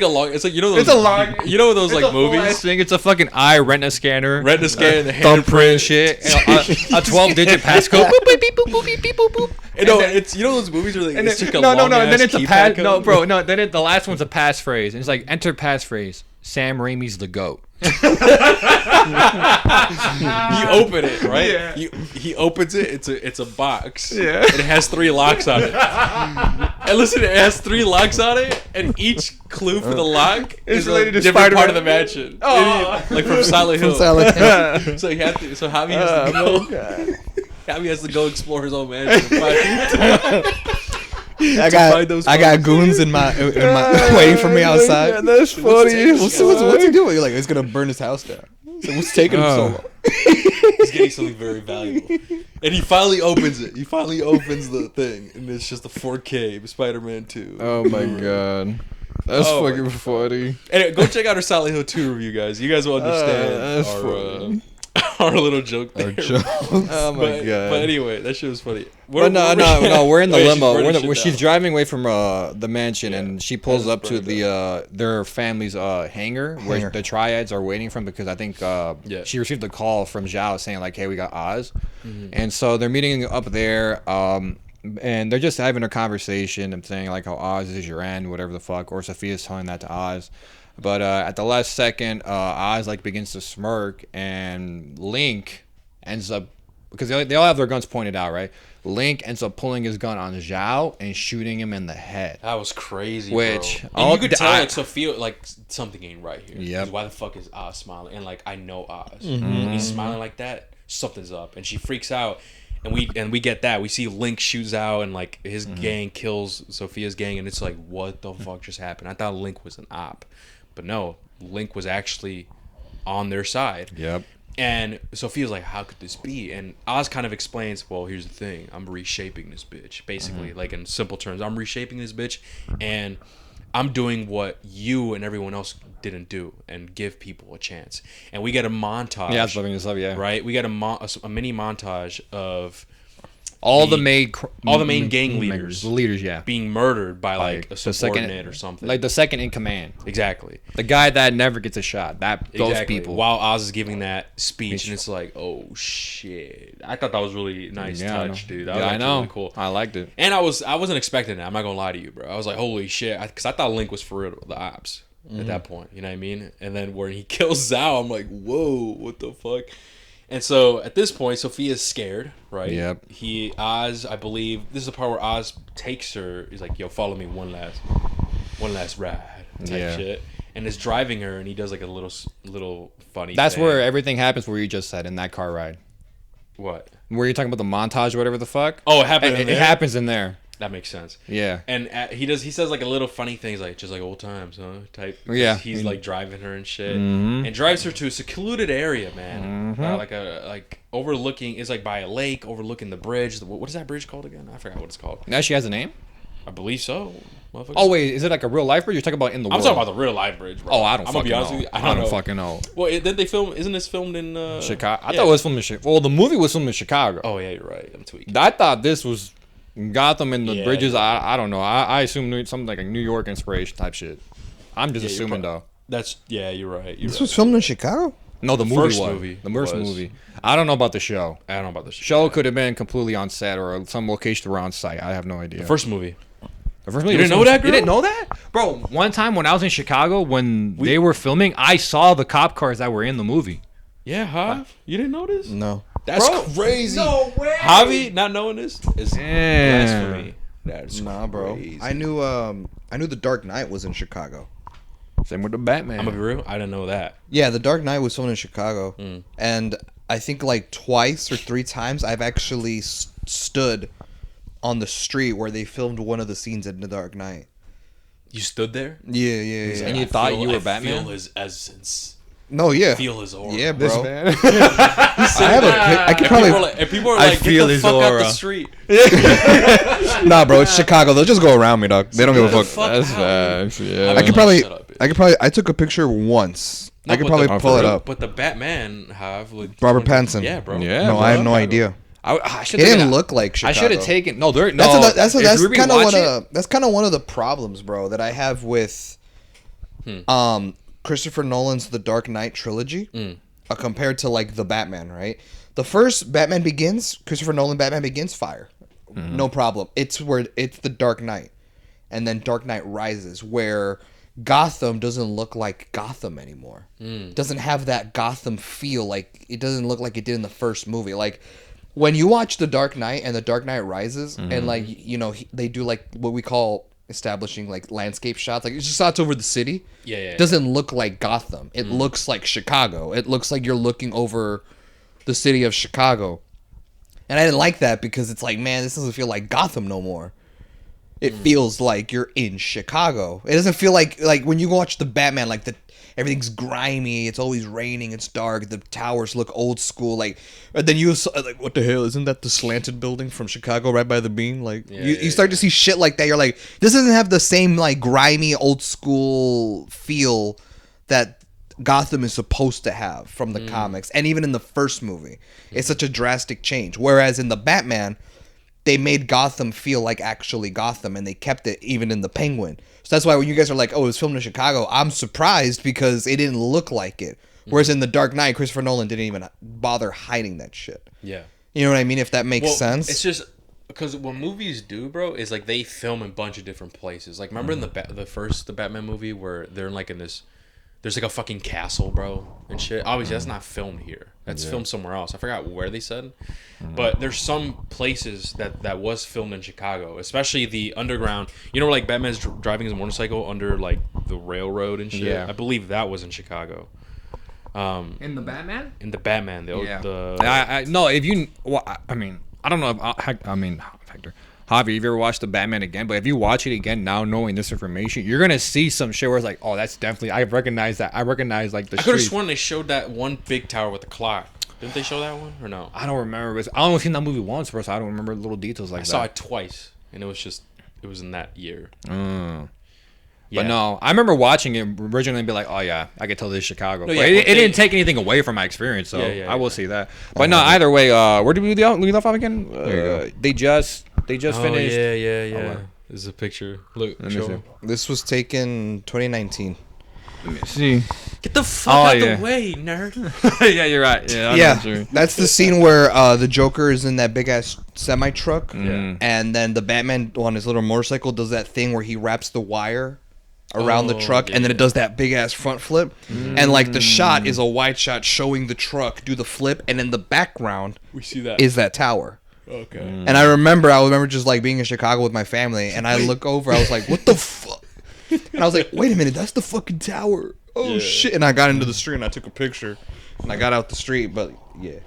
a log. It's like, you know those. It's a log. You know those like movies. Thing. It's a fucking eye retina scanner. Retina scanner, the thumbprint shit, a 12-digit passcode. Boop, beep, beep, boop, boop, beep, beep, boop, boop. No, it's, you know those movies where like it's like a no, and then it's a pass. No, bro, no. Then the last one's a passphrase. And it's like enter passphrase. Sam Raimi's the GOAT. You open it, right? Yeah. He opens it. It's a box. Yeah. And it has 3 locks on it. And listen, it has 3 locks on it, and each clue for the lock is related to different part of the mansion. Oh. Like from Silent Hill. So you have to. So Javi has to go. Javi has to go explore his own mansion. I got goons in my waiting for me outside. Yeah, that's funny. What's he doing? You're like, he's gonna burn his house down. So what's taking him so long? He's getting something very valuable, and he finally opens it. He finally opens the thing, and it's just a 4K Spider-Man 2. Oh my god, that's fucking funny. Anyway, go check out our Silent Hill 2 review, guys. You guys will understand our little joke there. Oh my god. But anyway, that shit was funny. We're in the limo. She's driving away from the mansion, and she pulls up to their family's hangar where the triads are waiting from, because I think she received a call from Zhao saying like, hey, we got Oz. And so they're meeting up there, and they're just having a conversation and saying like how Oz is your end, whatever the fuck, or Sophia's telling that to Oz. But at the last second, Oz like begins to smirk, and Link ends up, because they all have their guns pointed out, right? Link ends up pulling his gun on Zhao and shooting him in the head. That was crazy, which, bro. And you could tell like Sophia, like something ain't right here. Yeah. Why the fuck is Oz smiling? And like I know Oz. When he's smiling like that, something's up, and she freaks out. And we get that. We see Link shoots out, and like his gang kills Sophia's gang, and it's like, what the fuck just happened? I thought Link was an op. But no, Link was actually on their side. Yep. And Sophia's like, how could this be? And Oz kind of explains, well, here's the thing. I'm reshaping this bitch. Basically, like in simple terms, I'm reshaping this bitch, and I'm doing what you and everyone else didn't do, and give people a chance. And we get a montage. Yeah, I was loving this up, yeah. Right? We get a mini montage of all the main gang leaders, the leaders, yeah, being murdered by like a subordinate or something, like the second in command. Exactly, the guy that never gets a shot. Those people. While Oz is giving that speech, and it's like, oh shit! I thought that was really nice touch, dude. That was actually really cool. I liked it, and I wasn't expecting that. I'm not gonna lie to you, bro. I was like, holy shit, because I thought Link was for real, the ops at that point. You know what I mean? And then when he kills Zhao, I'm like, whoa, what the fuck? And so at this point, Sophia's scared, right? Yep. Oz, I believe, this is the part where Oz takes her. He's like, "Yo, follow me one last ride," type shit, and is driving her, and he does like a little funny. That's thing. Where everything happens. Where you just said in that car ride. What? Where you're talking about the montage, or whatever the fuck. Oh, it happened. It happens in there. That makes sense. Yeah. And he says like a little funny things like just like old times, huh? Type. Yeah. He's like driving her and shit, Mm-hmm. and drives her to a secluded area, man. Like overlooking is like by a lake, overlooking the bridge. What is that bridge called again? I forgot what it's called. Now she has a name? I believe so. Oh wait, is it like a real life bridge? You're talking about in the world? I'm talking about the real life bridge, bro. Oh, I don't I'm fucking gonna be honest know. with you. I don't fucking know. Well, did they film? Isn't this filmed in Chicago? I thought it was filmed in Chicago. Well, the movie was filmed in Chicago. Oh yeah, you're right. I'm tweaking. I thought this was Gotham and the Yeah, bridges. yeah. I don't know. I assume something like a New York inspiration type shit. I'm just assuming though. You're right. This was filmed in Chicago? No, the movie first was. movie The first was. movie. I don't know about the show. I don't know about the Show could have been completely on set or some location were on site. I have no idea. First movie. The first movie You didn't know that, girl? You didn't know that? Bro, one time when I was in Chicago, when they were filming, I saw the cop cars that were in the movie. Yeah, Hav? You didn't know this? No. That's Bro, crazy. no way. Javi not knowing this is Damn. blasphemy. That's Nah, bro. crazy. I knew The Dark Knight was in Chicago. Same with the Batman. I'm gonna be real. I didn't know that. Yeah, The Dark Knight was filmed in Chicago. And I think like twice or three times I've actually stood on the street where they filmed one of the scenes in The Dark Knight. You stood there Yeah. And you thought you were Batman? Feel his essence. No, yeah. Feel his aura. Yeah, bro. man. I have I could probably And people are like, feel get the his fuck out aura. the street. Nah, bro, it's Chicago. They'll just go around me, dog. They don't give a fuck. That's facts. Yeah. I could Shut up, I took a picture once. No, I could but probably the- pull it up. But the Batman have like Robert Pattinson. Yeah, bro. Yeah. No, bro. I have no idea. I It should didn't look like Chicago. I should have taken. No, there. No. That's if that's you kind of rewatch one of the problems, bro, that I have with Christopher Nolan's The Dark Knight trilogy compared to like the Batman, right? The first Batman Begins, Christopher Nolan Batman Begins, fire, no problem. It's the Dark Knight, and then Dark Knight Rises, where Gotham doesn't look like Gotham anymore. Doesn't have that Gotham feel. Like it doesn't look like it did in the first movie. Like when you watch The Dark Knight and The Dark Knight Rises, and like they do like what we call establishing like landscape shots, like it's just shots over the city. Yeah. Doesn't look like Gotham. It looks like Chicago. It looks like you're looking over the city of Chicago. And I didn't like that because it's like, man, this doesn't feel like Gotham no more. It feels like you're in Chicago. It doesn't feel like when you watch the Batman, like everything's grimy. It's always raining. It's dark. The towers look old school. Like, and then you like, what the hell? Isn't that the slanted building from Chicago, right by the beam? Like, you start to see shit like that. You're like, this doesn't have the same like grimy old school feel that Gotham is supposed to have from the comics, and even in the first movie, it's such a drastic change. Whereas in the Batman, they made Gotham feel like actually Gotham, and they kept it even in the Penguin. So that's why when you guys are like, oh, it was filmed in Chicago, I'm surprised because it didn't look like it. Whereas in The Dark Knight, Christopher Nolan didn't even bother hiding that shit. Yeah. You know what I mean? If that makes sense. It's just because what movies do, bro, is like they film in a bunch of different places. Like remember in the Batman movie where they're in like in this, there's like a fucking castle, bro, and shit. Obviously, that's not filmed here. That's filmed somewhere else. I forgot where they said, but there's some places that was filmed in Chicago, especially the underground. You know, like Batman's driving his motorcycle under like the railroad and shit. Yeah. I believe that was in Chicago. in the Batman. In the Batman, No, if you, well, I mean, I don't know. Hector, Javi, if you ever watched the Batman again, but if you watch it again now, knowing this information, you're gonna see some shit where it's like, oh, that's definitely. I recognize that. I recognize like the. I could have street. sworn they showed that one big tower with the clock. Didn't they show that one or no? I don't remember. I only seen that movie once, bro. So I don't remember little details like I that. saw it twice, and it was in that year. But no, I remember watching it originally and be like, oh yeah, I could tell this is Chicago. No, but yeah, it didn't take anything away from my experience, so Yeah, I will see that. But no, either way, where did we leave off again? There you go. They just finished. Yeah. wow. This is a picture. Look, Let me show see. 'em. This was taken 2019. Let me see. Get the fuck Oh, out yeah. the way, nerd. Yeah, you're right. Yeah, I know Yeah, what you mean. that's the scene where the Joker is in that big ass semi truck, Yeah. and then the Batman on his little motorcycle does that thing where he wraps the wire around the Oh, truck, yeah, and then it yeah. does that big ass front flip, and like the shot is a wide shot showing the truck do the flip, and in the background We see that. is that tower. Okay. And I remember just like being in Chicago with my family, and I look over, I was like, what the fuck? And I was like, wait a minute, that's the fucking tower. Oh Yeah. shit. And I got into the street and I took a picture, and I got out the street, but yeah.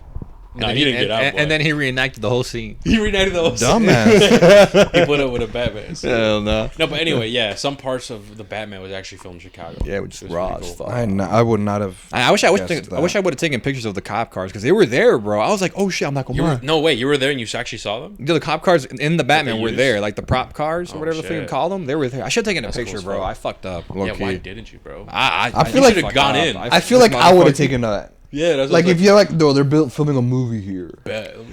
No, he didn't get out. And then he reenacted the whole scene. He reenacted the whole Dumbass. He put up with a Batman. So. Hell no. No, but anyway, yeah, some parts of the Batman was actually filmed in Chicago. Yeah, which It is was raw pretty as cool. fuck. I would not have. I wish I would guessed I wish I would have taken pictures of the cop cars because they were there, bro. I was like, oh shit, I'm not gonna lie. No way, you were there and you actually saw them? The cop cars in the Batman they were used? there, like the prop cars or Oh, whatever the fuck you shit. call them. They were there. I should have taken a That's cool picture, as bro. fuck. I fucked up. Yeah, Low-key. why didn't you, bro? I feel like- should've gone in. I feel like I would have taken a. Yeah, that's Like if you're like, no, they're filming a movie here.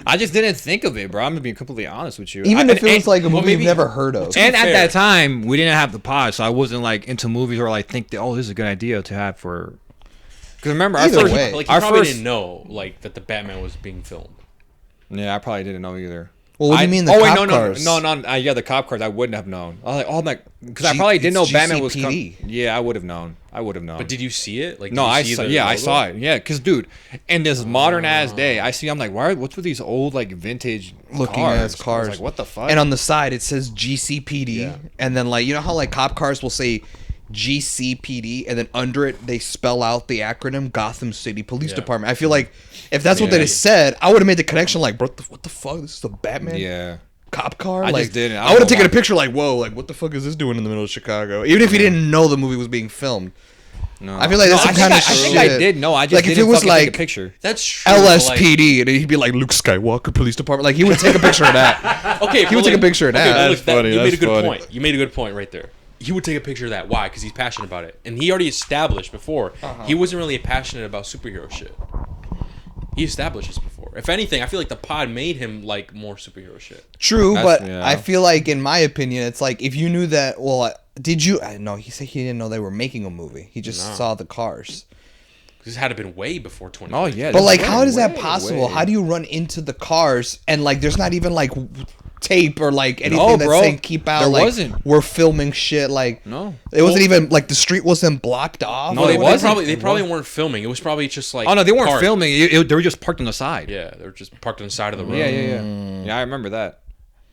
I just didn't think of it, bro. I'm gonna be completely honest with you. Even if it was and- like a movie maybe- you've never heard of. be And at fair- that time, we didn't have the pod, so I wasn't like into movies or like think that this is a good idea to have for. Because remember, Either our first, way. Like you our probably first, didn't know like that the Batman was being filmed. yeah, I probably didn't know either. Well, what do you mean the wait, cop cars? no, yeah, the cop cars. I wouldn't have known. I was like, oh my, because I probably didn't know it's Batman was GCPD. coming. Yeah, I would have known. But did you see it? Like No, did you I see saw. the Yeah, I logo? saw it. Yeah, because dude, in this modern ass day, I see. I'm like, what's with these old like vintage Looking cars? ass cars. I was like, what the fuck? And on the side it says GCPD, Yeah. and then like you know how like cop cars will say GCPD, and then under it they spell out the acronym Gotham City Police Yeah. Department. I feel like if that's what Yeah. they said, I would have made the connection. Like, bro, what the fuck? This is a Batman yeah. cop car. I like, just didn't. I I don't would have know taken a why. picture. Like, whoa, like what the fuck is this doing in the middle of Chicago? Even if you didn't know the movie was being filmed. No. I feel like that's some kind of I think shit. I did know. I just Like, if didn't it was fucking take like- a picture. That's true. but, like- LSPD, and he'd be like Luke Skywalker Police Department. Like he would take a picture of that. Okay, He would take a picture of that. Okay, but That's look, funny, you made a that's good funny. point. You made a good point right there. He would take a picture of that. Why? Because he's passionate about it, and he already established before he wasn't really passionate about superhero shit. He established this before. If anything, I feel like the pod made him like more superhero shit. True, That's- but yeah. I feel like, in my opinion, it's like if you knew that. Well, did you? No, he said he didn't know they were making a movie. He just No. saw the cars. This had to been way before 20. Oh yeah. But this like, is how is that way, possible? way. How do you run into the cars and like there's not even like tape or like anything No, that's bro. saying keep out? There like, wasn't. We're filming shit. Like No. it wasn't even like the street wasn't blocked off. No, or they whatever. wasn't. They probably weren't filming. It was probably just like. Oh no, they weren't parked. filming. They were just parked on the side. Yeah, they were just parked on the side of the road. Yeah. Yeah, I remember that.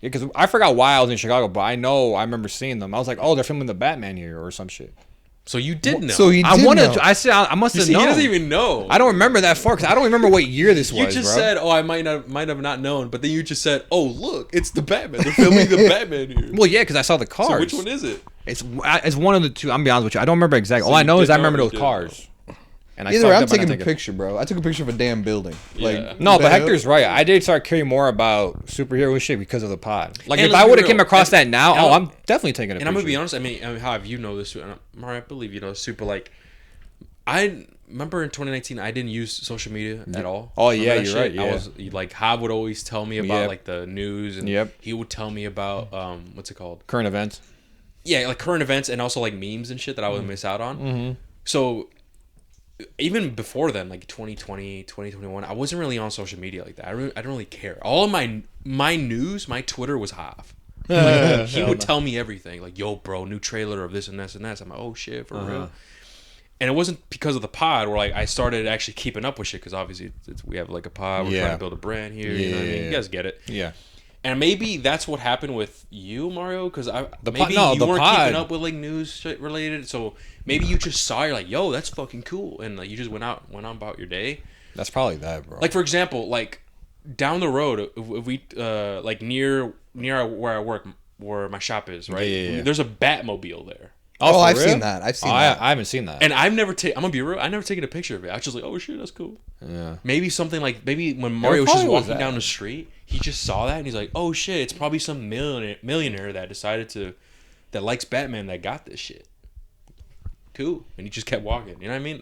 Yeah, because I forgot why I was in Chicago, but I remember seeing them. I was like, oh, they're filming the Batman here or some shit. So you did know. So he I did wanted. know. I said I must You have see, known. he doesn't even know. I don't remember that far because I don't remember what year this was. You just bro. said, "Oh, I might have not known," but then you just said, "Oh, look, it's the Batman. They're filming the Batman here." Well, yeah, because I saw the cars. So which one is it? It's one of the two. I'm gonna be honest with you. I don't remember exactly. So All I you know is did I know remember or those you cars. And I Either fucked I'm up and I taking a think it- picture, bro. I took a picture of a damn building. Like Yeah. No, the but hell? Hector's right. I did start caring more about superhero shit because of the pod. Like And if let's I be would have real, came across and- that now, and I'm definitely taking a And picture. I'm gonna be honest. I mean, how have you know this? Too? And Mario, I believe you know this too. But like, I remember in 2019, I didn't use social media at all. Oh, Remember yeah, that you're shit? right, yeah. I was like, Hob would always tell me about Yep. like the news, and Yep. he would tell me about what's it called? Current events. Yeah, like current events and also like memes and shit that I would miss out on. Mm-hmm. So even before then, like 2020, 2021, I wasn't really on social media like that. I don't really care. All of my news, my Twitter was Hav. Like, he would tell me everything. Like, yo, bro, new trailer of this and this and this. I'm like, oh shit, for real. And it wasn't because of the pod where like I started actually keeping up with shit because obviously we have like a pod. We're Yeah. trying to build a brand here. You know what I mean? Yeah. You guys get it. Yeah. And maybe that's what happened with you, Mario, because maybe no, you the weren't pod- keeping up with like news shit related. So maybe you just saw, you're like, yo, that's fucking cool, and like you just went on about your day. That's probably that, bro. Like for example, like down the road, if we like near where I work, where my shop is, right? Yeah. There's a Batmobile there. Oh, for I've real? seen that. I've seen Oh, that. I haven't seen that. And I'm gonna be real. I never taken a picture of it. I was just like, oh shit, that's cool. Yeah. Maybe something like when Mario was just probably was walking that. down the street, he just saw that and he's like, "Oh shit, it's probably some millionaire that decided that likes Batman that got this shit." Cool, and he just kept walking. You know what I mean?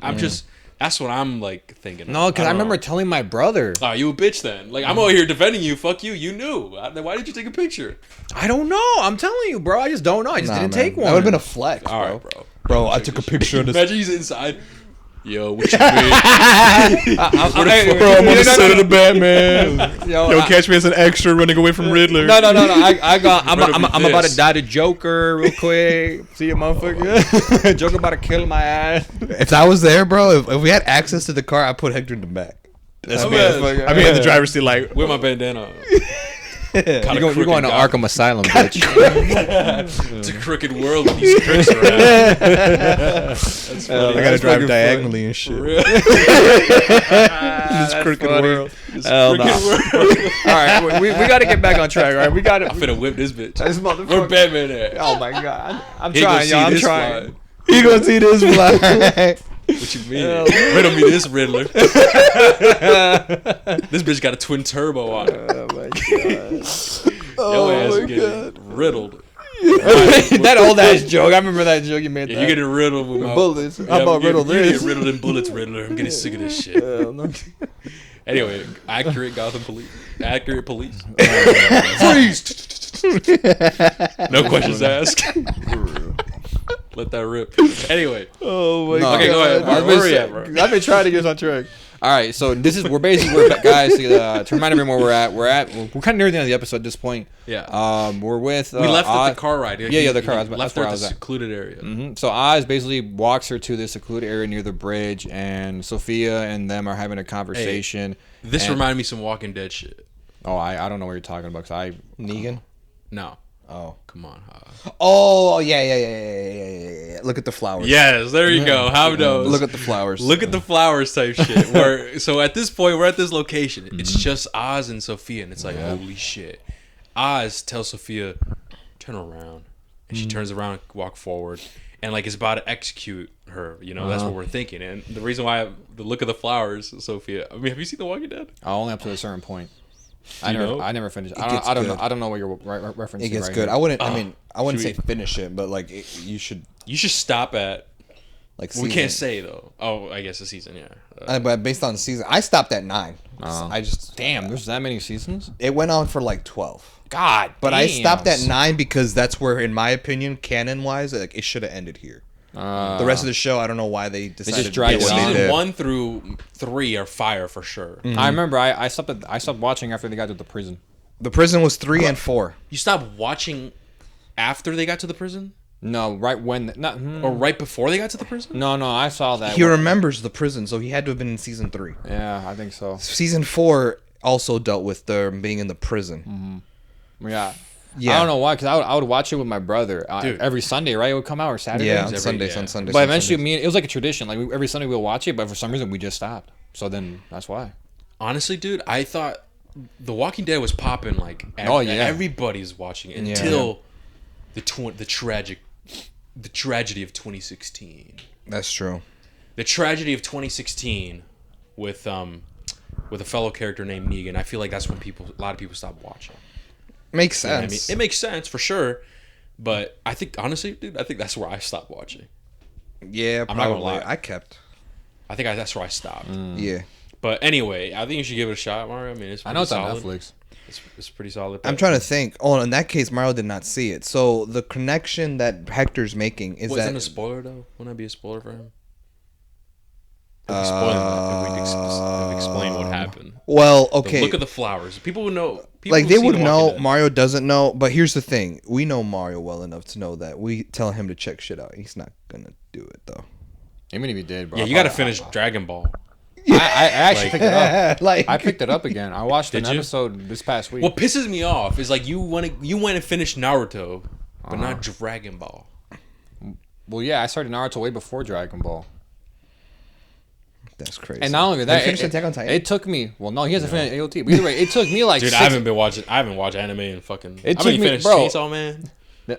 That's what I'm like thinking. No, because I don't remember know. telling my brother. Oh, you a bitch then? Like I'm over here defending you. Fuck you. You knew. Why did you take a picture? I don't know. I'm telling you, bro. I just don't know. I just Nah, didn't man. take one. That would have been a flex, All bro. right, bro. Bro, I took a picture of this. Imagine he's inside. Yo, what you been? Bro, I'm on the set of the Batman. Yo, catch me as an extra running away from Riddler. No. I got. I'm Better be about to this. die to Joker real quick. See you, motherfucker. Joker about to kill my ass. If I was there, bro, if we had access to the car, I'd put Hector in the back. That's Oh, me. man. I'd be in the driver's seat like, With my bandana. on. You're going to Arkham Asylum, bitch. It's a crooked world with these crooks around. That's funny. I gotta drive fucking diagonally and shit. Real- This crooked world. Hell no. All right, we got to get back on track. All right, we got to. I'm finna whip this bitch. This motherfucker. Where Batman at? Oh my god, I'm He gonna trying, see y'all. I'm this trying. fly. You gonna see this fly? What you mean? Riddle me this, Riddler. This bitch got a twin turbo on it. Oh my god. Your ass is getting riddled. That old ass joke. I remember that joke you made. Yeah, you getting riddled with my Bullets. How about riddle You this? get riddled in bullets, Riddler. I'm getting sick of this shit. Anyway, accurate Gotham police. Accurate police. Freeze! No questions asked. Let that rip. Anyway. Oh my Okay, go ahead. Mark, where are we at, bro? I've been trying to get us on track. All right, so we're guys. To remind everyone where we're at. We're kind of near the end of the episode at this point. Yeah. We're with. We left Oz. at the car ride. Yeah, the car. Left that's her where at I the was at. secluded area. Mm-hmm. So Oz basically walks her to the secluded area near the bridge, and Sophia and them are having a conversation. This and- reminded me of some Walking Dead shit. Oh, I don't know what you're talking about. Negan. No. Oh. Come on. Oh yeah. Look at the flowers. Yes, there you go. How knows? Look at the flowers. Look at the flowers type shit. So at this point, we're at this location. It's just Oz and Sophia, and it's like, holy shit. Oz tells Sophia, turn around. And she turns around, walk forward, and like is about to execute her. You know, that's what we're thinking. And the reason why the look of the flowers, Sophia. I mean, have you seen The Walking Dead? Only up to a certain point. I know? never finished. gets I don't know. good. I don't know what you're referencing. It gets right good. here. I wouldn't. I mean, I wouldn't should say finish it, but like you should You should stop at. like. We can't say though. Oh, I guess the season. Yeah. But based on the season, I stopped at 9. Oh. I just Damn, there's that many seasons. it went on for like 12. God, But I damn. stopped at 9 because that's where, in my opinion, canon wise, like it should have ended here. The rest of the show, I don't know why they decided just dragged to it do what on. they Season did. 1 through 3 are fire for sure. I remember I stopped watching after they got to the prison. The prison was 3 and 4. You stopped watching after they got to the prison, No, right when or right before they got to the prison? No, I saw that. He remembers the prison, so he had to have been in season 3. Yeah, I think so. Season 4 also dealt with them being in the prison. Yeah. Yeah. I don't know why, because I would watch it with my brother Dude. every Sunday, right? It would come out or Saturday. Yeah, on every- Sundays, yeah. on Sundays. But on eventually, Sundays. it was like a tradition. Like every Sunday we'll watch it, but for some reason we just stopped. So then that's why. Honestly, dude, I thought The Walking Dead was popping like Oh, yeah. everybody's watching it until the tragedy of 2016. That's true. The tragedy of 2016 with a fellow character named Negan. I feel like that's when a lot of people stopped watching. Makes You know what I mean? sense. It makes sense for sure, but I think honestly, dude, I think that's where I stopped watching. Yeah, I'm not gonna probably. lie. I kept. I think that's where I stopped. Yeah. But anyway, I think you should give it a shot, Mario. I mean, it's I pretty know it's solid. on Netflix. It's pretty solid. I'm trying to think. Oh, in that case, Mario did not see it. So the connection that Hector's making is Wasn't that a spoiler though? Wouldn't that be a spoiler for him? If we spoil that, if we explain what happened. well, The okay. look at the flowers. People would know. People Like who've they seen would The Walking know. Dead. Mario doesn't know. But here's the thing: we know Mario well enough to know that we tell him to check shit out. He's not gonna do it though. Even if he did, bro. Yeah, you got to finish Dragon Ball. I actually picked it up. like I picked it up again. I watched an Did you? episode this past week. What pisses me off is like you went and finished Naruto, but not Dragon Ball. Well, yeah, I started Naruto way before Dragon Ball. that's crazy. And not only Have that, you finished Attack on Titan? it took me. Well, no, he hasn't finished AOT. But either way, it took me like. Dude, six, I haven't watched anime in fucking. It I mean, took me- finished bro. Chainsaw Man.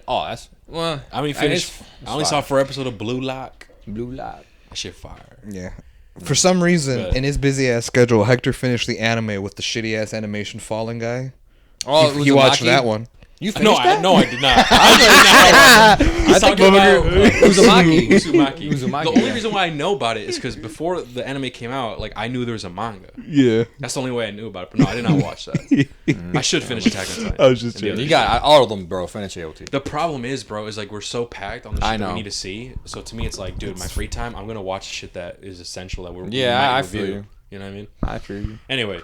Oh, that's well. I mean, finished. I only saw 4 episodes of Blue Lock. Blue Lock. That shit fire. Yeah. For some reason, But- in his busy ass schedule, Hector finished the anime with the shitty ass animation Fallen Guy. Oh, he watched that one. You No, finished that? I did not. I did not. He's talking about Uzumaki. Uzumaki. Uzumaki, The only yeah. reason why I know about it is because before the anime came out, like I knew there was a manga. Yeah. That's the only way I knew about it. But no, I did not watch that. I should finish Attack on Titan. I was just And the joking. other You got all of them, bro. Finish AOT. The problem is, bro, is like we're so packed on the I shit that know. we need to see. So to me, it's like, dude, my free time, I'm gonna watch shit that is essential that we're Yeah, we might I feel review. you. You know what I mean? I feel you. Anyway,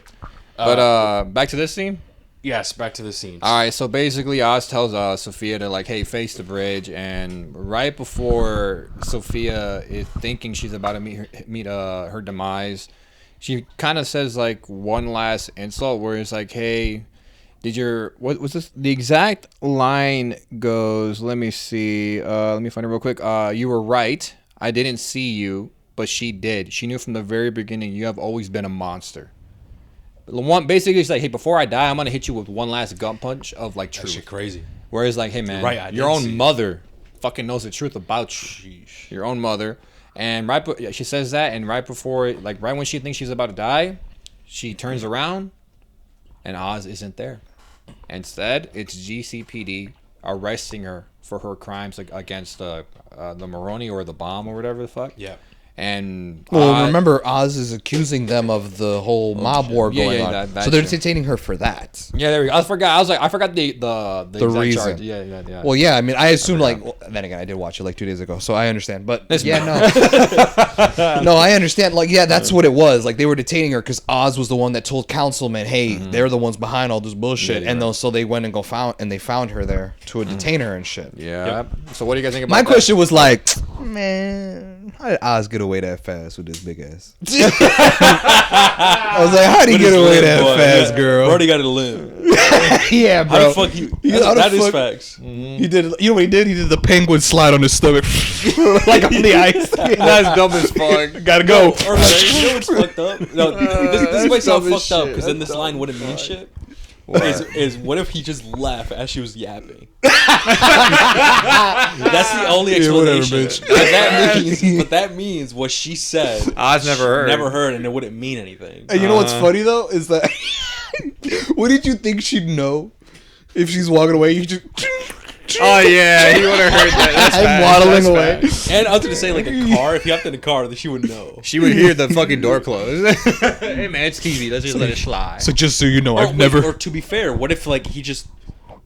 But back to this scene. yes, back to the scenes. All right, so basically, Oz tells Sophia to like, hey, face the bridge, and right before Sophia is thinking she's about to meet her demise, she kind of says like one last insult where it's like, hey, what was this? The exact line goes, let me see. Let me find it real quick. You were right. I didn't see you, but she did. She knew from the very beginning you have always been a monster. Basically, it's like, hey, before I die, I'm going to hit you with one last gut punch of, like, truth. That shit crazy. Whereas, like, hey, man, right, your own mother fucking knows the truth about you. Sheesh. Your own mother. And she says that, and right when she thinks she's about to die, she turns around, and Oz isn't there. Instead, it's GCPD arresting her for her crimes against the Maroni or the bomb or whatever the fuck. Yeah. And remember, Oz is accusing them of the whole mob war going on, that so they're shit. detaining her for that. Yeah, there we go. I forgot the exact reason. charge. Yeah. Well, yeah, I mean, I assume then again, I did watch it like 2 days ago, so I understand. But no, I understand. Like, yeah, that's what it was. Like, they were detaining her because Oz was the one that told councilmen, "Hey, they're the ones behind all this bullshit," so they went and they found her there to detain her and shit. Yeah. So what do you guys think about My that? question was like, man, how did Oz get away that fast with this big ass? I was like, how did he get away that fast, girl? Brody got a limb. Yeah, bro. How the fuck you? That is facts. He did. You know what he did? He did the penguin slide on his stomach, like on the ice. That's dumb as fuck. Gotta go. Or like, you know what's fucked up? No, this might sound fucked up because then this line wouldn't mean shit. Is what if he just laughed as she was yapping? That's the only explanation. But that means what she said. Oz never heard, and it wouldn't mean anything. And you know what's funny though is that what did you think she'd know if she's walking away? You just. Oh yeah, he would have heard that. I'm waddling away. And I was gonna say, like, a car. If you hopped in a car, then she would know. She would hear the fucking door close. Hey man, it's TV. Let's just let it slide. So just so you know, Or to be fair, what if like he just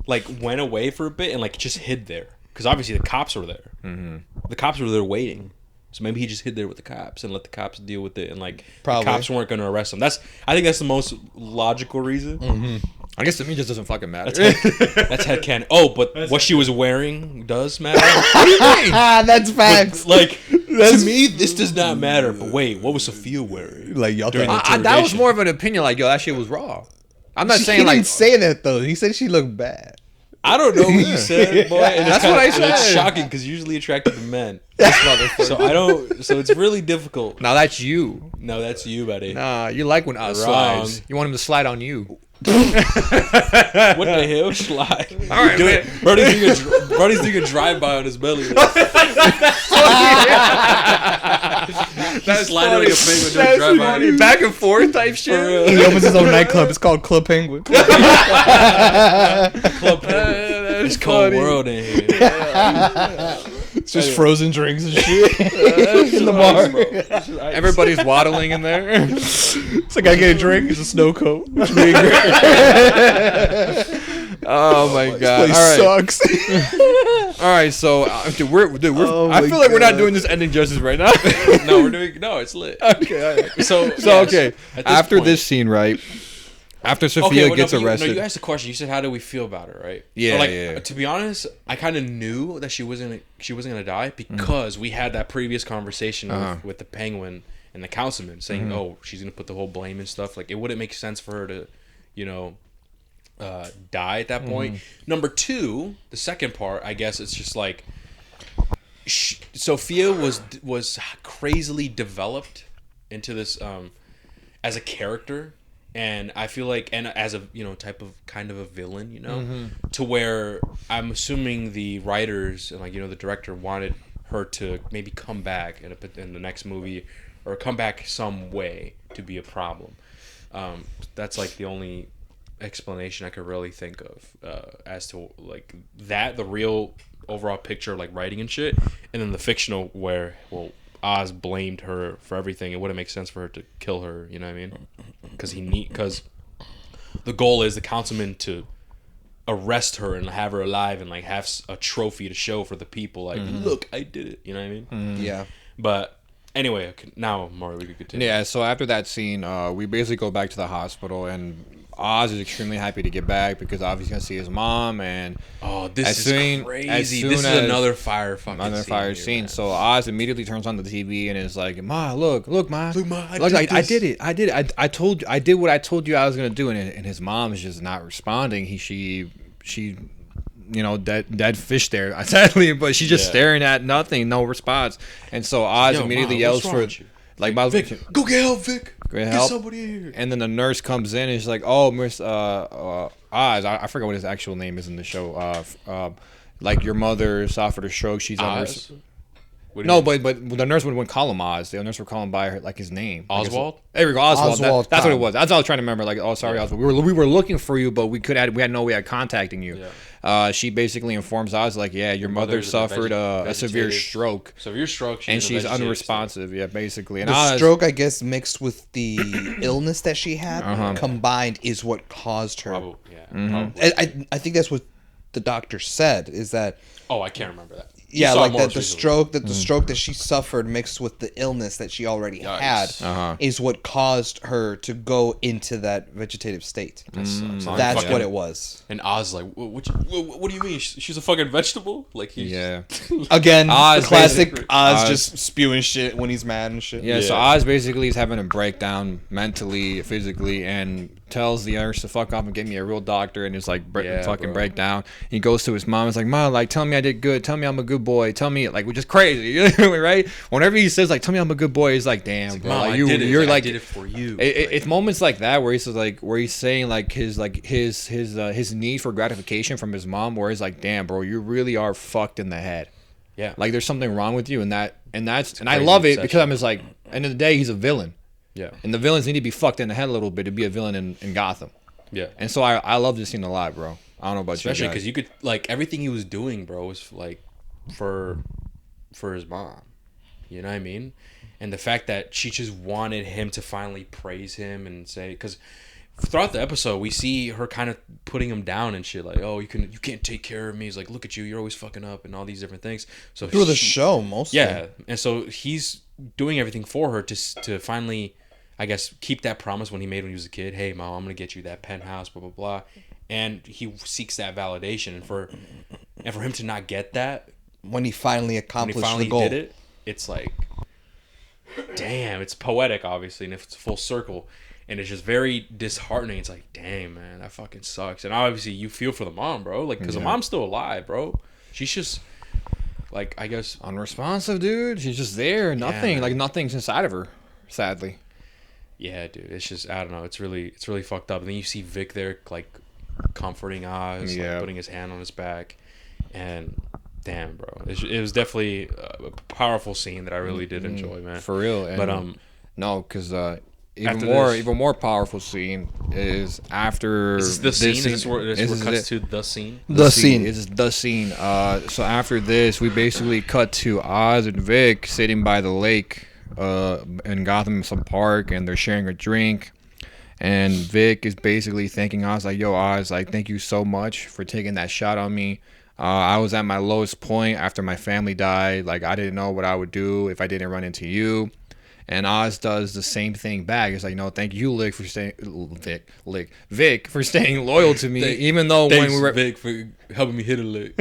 like went away for a bit and like just hid there? Because obviously the cops were there. Mm-hmm. The cops were there waiting. So maybe he just hid there with the cops and let the cops deal with it, and like the cops weren't going to arrest him. I think that's the most logical reason. Mm-hmm. I guess to me, it just doesn't fucking matter. That's headcanon. Oh, but what she was wearing does matter. What do you mean? That's facts. But, like, to me, this does not matter. But wait, what was Sophia wearing? Like, y'all during the that was more of an opinion. Like, yo, that shit was raw. I'm not saying he like didn't say that though. He said she looked bad. I don't know what you said, boy. And that's what I said. It's shocking because usually attracted to men. So I don't. So it's really difficult. Now that's you. No, that's you, buddy. Nah, you like when Oz slides. You want him to slide on you. What the hell? Slide. All right, dude. Brody's doing a drive-by on his belly. That's sliding like a penguin doing a drive-by. Back and forth type shit. He opens his own nightclub. It's called Club Penguin. Club Penguin. It's cold world in here. It's just frozen drinks and shit in the bar. Everybody's waddling in there. It's like I get a drink. It's a snow coat. Oh my god! This place sucks. All right, so we're I feel like we're not doing this ending justice right now. No, it's lit. Okay, all right. So okay. After this scene, right? After Sophia gets arrested. You asked a question. You said, "How do we feel about her?" Right? Yeah. Yeah. To be honest, I kind of knew that she wasn't gonna die because we had that previous conversation with the Penguin and the councilman saying, "Oh, she's gonna put the whole blame and stuff." Like, it wouldn't make sense for her to, die at that point. Number two, the second part, I guess it's just like Sophia was crazily developed into this as a character. And I feel like, and as a kind of a villain, to where I'm assuming the writers and the director wanted her to maybe come back in the next movie, or come back some way to be a problem. That's like the only explanation I could really think of as to like that, the real overall picture, like writing and shit, and then the fictional where Oz blamed her for everything. It wouldn't make sense for her to kill her. You know what I mean? Because the goal is the councilman to arrest her and have her alive and like have a trophy to show for the people. Like, look, I did it. You know what I mean? Yeah. But anyway, now Mario, we could continue. Yeah. So after that scene, we basically go back to the hospital, and Oz is extremely happy to get back because obviously he's gonna see his mom, and this is crazy. This is another fire scene. Man. So Oz immediately turns on the TV and is like, "Ma, look, Ma, I did it. I told you, I did what I told you I was gonna do." And his mom is just not responding. She dead fish there, sadly, but she's just staring at nothing, no response. And so Oz immediately yells for, like, Vic, go get help, Vic. Get somebody here. And then the nurse comes in and she's like, "Oh, Miss Oz, I forgot what his actual name is in the show. Like your mother suffered a stroke. She's Oz? No, but the nurse wouldn't call him Oz. The nurse would call him by his name. Oswald. There we go, Oswald. That's what it was. That's what I was trying to remember. Like, oh, sorry, Oswald. We were looking for you, but we had no way of contacting you. Yeah. She basically informs Oz like, yeah, your mother suffered a severe stroke. And she's unresponsive. State. Yeah, basically. And the stroke, I guess, mixed with the illness that she had combined is what caused her. Probably, yeah. Mm-hmm. I think that's what the doctor said. Is that? Oh, I can't remember that. Yeah, like that the stroke that she suffered mixed with the illness that she already had is what caused her to go into that vegetative state. That's what it was. And Oz like, what do you mean? She's a fucking vegetable? Like again, Oz, classic Oz just spewing shit when he's mad and shit. Yeah, so Oz basically is having a breakdown mentally, physically, and tells the nurse to fuck off and get me a real doctor, and it's like breakdown. He goes to his mom. It's like, "Mom, like, tell me I did good. Tell me I'm a good boy. Tell me," like, which is crazy, right? Whenever he says like, "Tell me I'm a good boy," he's like, "Damn, bro, like, you're like, I did it for you." It's moments like that where he's saying like his need for gratification from his mom, where he's like, "Damn, bro, you really are fucked in the head." Yeah, like there's something wrong with you, and I love it because I'm just like, end of the day, he's a villain. Yeah, and the villains need to be fucked in the head a little bit to be a villain in Gotham. Yeah, and so I love this scene a lot, bro. I don't know about especially you, because you could like everything he was doing, bro, was like for his mom. You know what I mean? And the fact that she just wanted him to finally praise him and say, because throughout the episode we see her kind of putting him down and shit, like, "Oh, you can't take care of me." He's like, "Look at you, you're always fucking up," and all these different things. So through the show, mostly. Yeah, and so he's doing everything for her to finally, I guess, keep that promise when he was a kid. "Hey, Mom, I'm gonna get you that penthouse, blah blah blah," and he seeks that validation, and for him to not get that when he finally accomplished the goal, did it, it's like, damn, it's poetic, obviously, and if it's full circle, and it's just very disheartening. It's like, dang, man, that fucking sucks. And obviously, you feel for the mom, bro, like, because the mom's still alive, bro. She's just, like, I guess, unresponsive, dude. She's just there, nothing, like nothing's inside of her, sadly. Yeah, dude, it's just, I don't know, it's really fucked up. And then you see Vic there, like, comforting Oz, like, putting his hand on his back, and damn, bro, it was definitely a powerful scene that I really did enjoy, man. For real. And but no, because even more powerful scene is after is this the scene. Is this cuts to the scene. The scene is the scene. So after this, we basically cut to Oz and Vic sitting by the lake, in Gotham, some park, and they're sharing a drink. And Vic is basically thanking Oz, like, "Yo, Oz, like, thank you so much for taking that shot on me. I was at my lowest point after my family died. Like, I didn't know what I would do if I didn't run into you." And Oz does the same thing back. It's like, "No, thank you, Vic, for staying loyal to me, even though thanks, when we were Vic, for helping me hit a lick."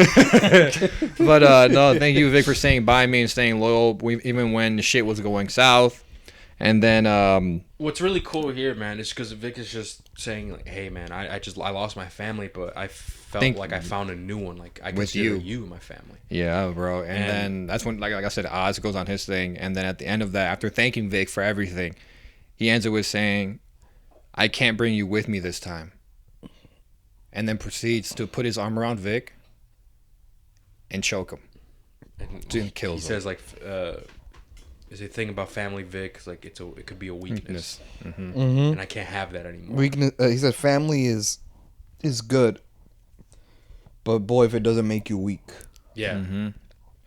But no, thank you, Vic, for staying by me and staying loyal, even when the shit was going south. And then what's really cool here, man, is because Vic is just saying, like, "Hey, man, I lost my family, but I felt like I found a new one. Like, I consider you my family." Yeah, bro. And then that's when, like I said, Oz goes on his thing. And then at the end of that, after thanking Vic for everything, he ends it with saying, "I can't bring you with me this time." And then proceeds to put his arm around Vic and choke him. And kills him. He says, like, is a thing about family, Vic, like, it could be a weakness. And I can't have that anymore. Weakness. He said family is good, but boy, if it doesn't make you weak. Yeah.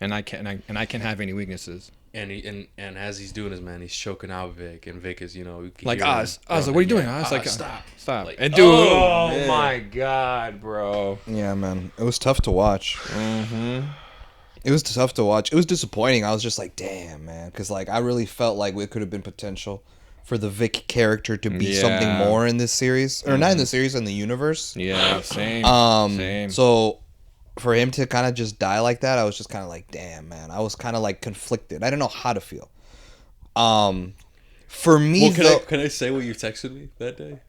And I can't have any weaknesses. And as he's doing this, man, he's choking out Vic, and Vic is, like, Oz, like, what are you doing, Oz? Like, stop. Like, and dude, oh my god, bro. Yeah, man, it was tough to watch. It was tough to watch. It was disappointing. I was just like, damn, man, because, like, I really felt like it could have been potential for the Vic character to be something more in this series, or not in the series, in the universe. Yeah, same. So for him to kind of just die like that, I was just kind of like, damn, man. I was kind of like conflicted. I didn't know how to feel. For me, can I say what you texted me that day?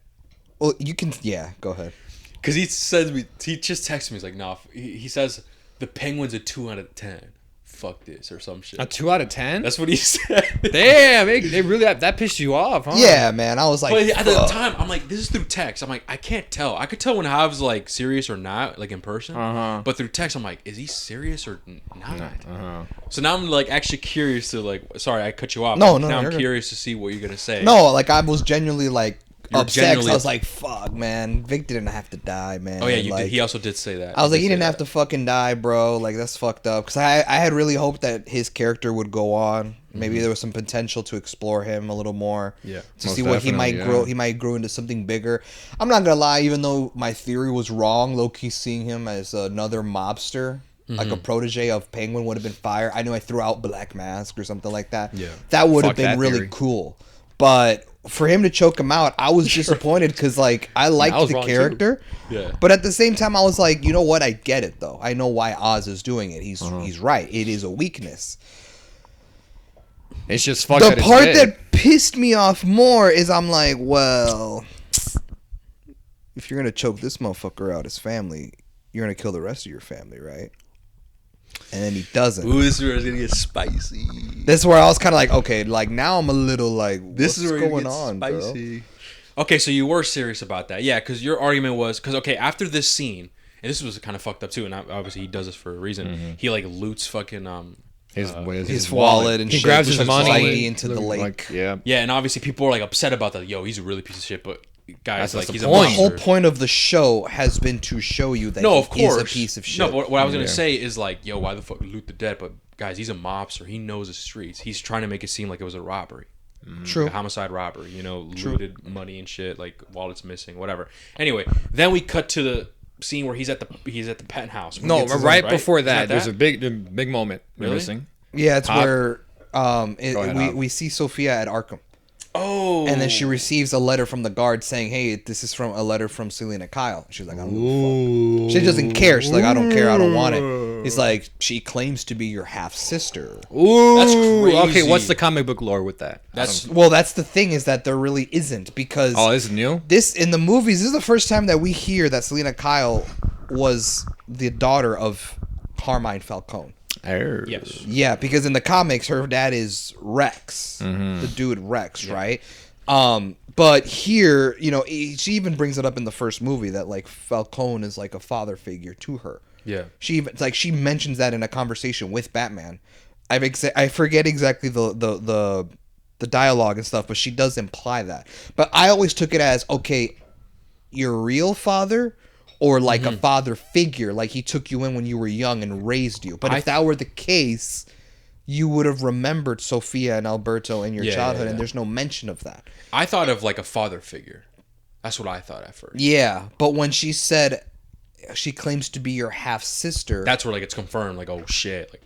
Well, you can. Yeah, go ahead. Because he just texted me. He's like, nah. He says the Penguin's a 2 out of 10. Fuck this or some shit. A 2 out of 10? That's what he said. Damn, they really that pissed you off, huh? Yeah, man. I was like, but at the time, I'm like, this is through text. I'm like, I can't tell. I could tell when Hav's like serious or not, like in person. But through text, I'm like, is he serious or not? So now I'm like actually curious to like. Sorry, I cut you off. No, now I'm good. curious to see what you're gonna say. No, like I was genuinely like upset. Genuinely I was like, fuck, man. Vic didn't have to die, man. Oh yeah, you like, did. He also did say that. I was like, he didn't have to fucking die, bro. Like, that's fucked up. Because I had really hoped that his character would go on. Maybe there was some potential to explore him a little more. Yeah. To see what he might grow. He might grow into something bigger. I'm not going to lie, even though my theory was wrong, low-key seeing him as another mobster, like a protege of Penguin would have been fire. I knew I threw out Black Mask or something like that. Yeah. That would have been really cool. But for him to choke him out, I was disappointed because, like, I liked the character. Yeah. But at the same time, I was like, you know what? I get it, though. I know why Oz is doing it. He's right. It is a weakness. It's just fucked. The part that pissed me off more is I'm like, well, if you're going to choke this motherfucker out, his family, you're going to kill the rest of your family, right? And then he doesn't. Ooh, this is where it's gonna get spicy. This is where I was kind of like, okay, like now I'm a little like, this is where going on, spicy. Bro? Okay, so you were serious about that, yeah? Because your argument was after this scene, and this was kind of fucked up too, and obviously he does this for a reason. He like loots fucking his wallet and he shit, grabs his money into the lake. Yeah, and obviously people are like upset about that. Yo, he's a really piece of shit, but. Guys, that's like he's the a point. The whole point of the show has been to show you that he is a piece of shit. No, but what I was gonna say is like, yo, why the fuck loot the dead? But guys, he's a mobster. He knows the streets. He's trying to make it seem like it was a robbery. True. Like a homicide robbery. You know, looted money and shit, like wallets missing, whatever. Anyway, then we cut to the scene where he's at the penthouse. No, right before that, there's a big moment really? missing. Yeah, it's where ahead, we see Sophia at Arkham. Oh. And then she receives a letter from the guard saying, hey, this is from a letter from Selena Kyle. She's like, I don't give a fuck. She doesn't care. She's like, I don't care. I don't want it. He's like, she claims to be your half-sister. Ooh. That's crazy. Okay, what's the comic book lore with that? That's the thing is that there really isn't because... Oh, this is new? This, in the movies, this is the first time that we hear that Selena Kyle was the daughter of Carmine Falcone. Yes. Yeah, because in the comics, her dad is Rex, the dude Rex, right? But here, you know, she even brings it up in the first movie that like Falcone is like a father figure to her. Yeah. She mentions that in a conversation with Batman. I forget exactly the dialogue and stuff, but she does imply that. But I always took it as, okay, your real father. Or like a father figure, like he took you in when you were young and raised you. But if that were the case, you would have remembered Sophia and Alberto in your childhood, and there's no mention of that. I thought of like a father figure. That's what I thought at first. Yeah, but when she said she claims to be your half sister, that's where like it's confirmed. Like, oh shit! Like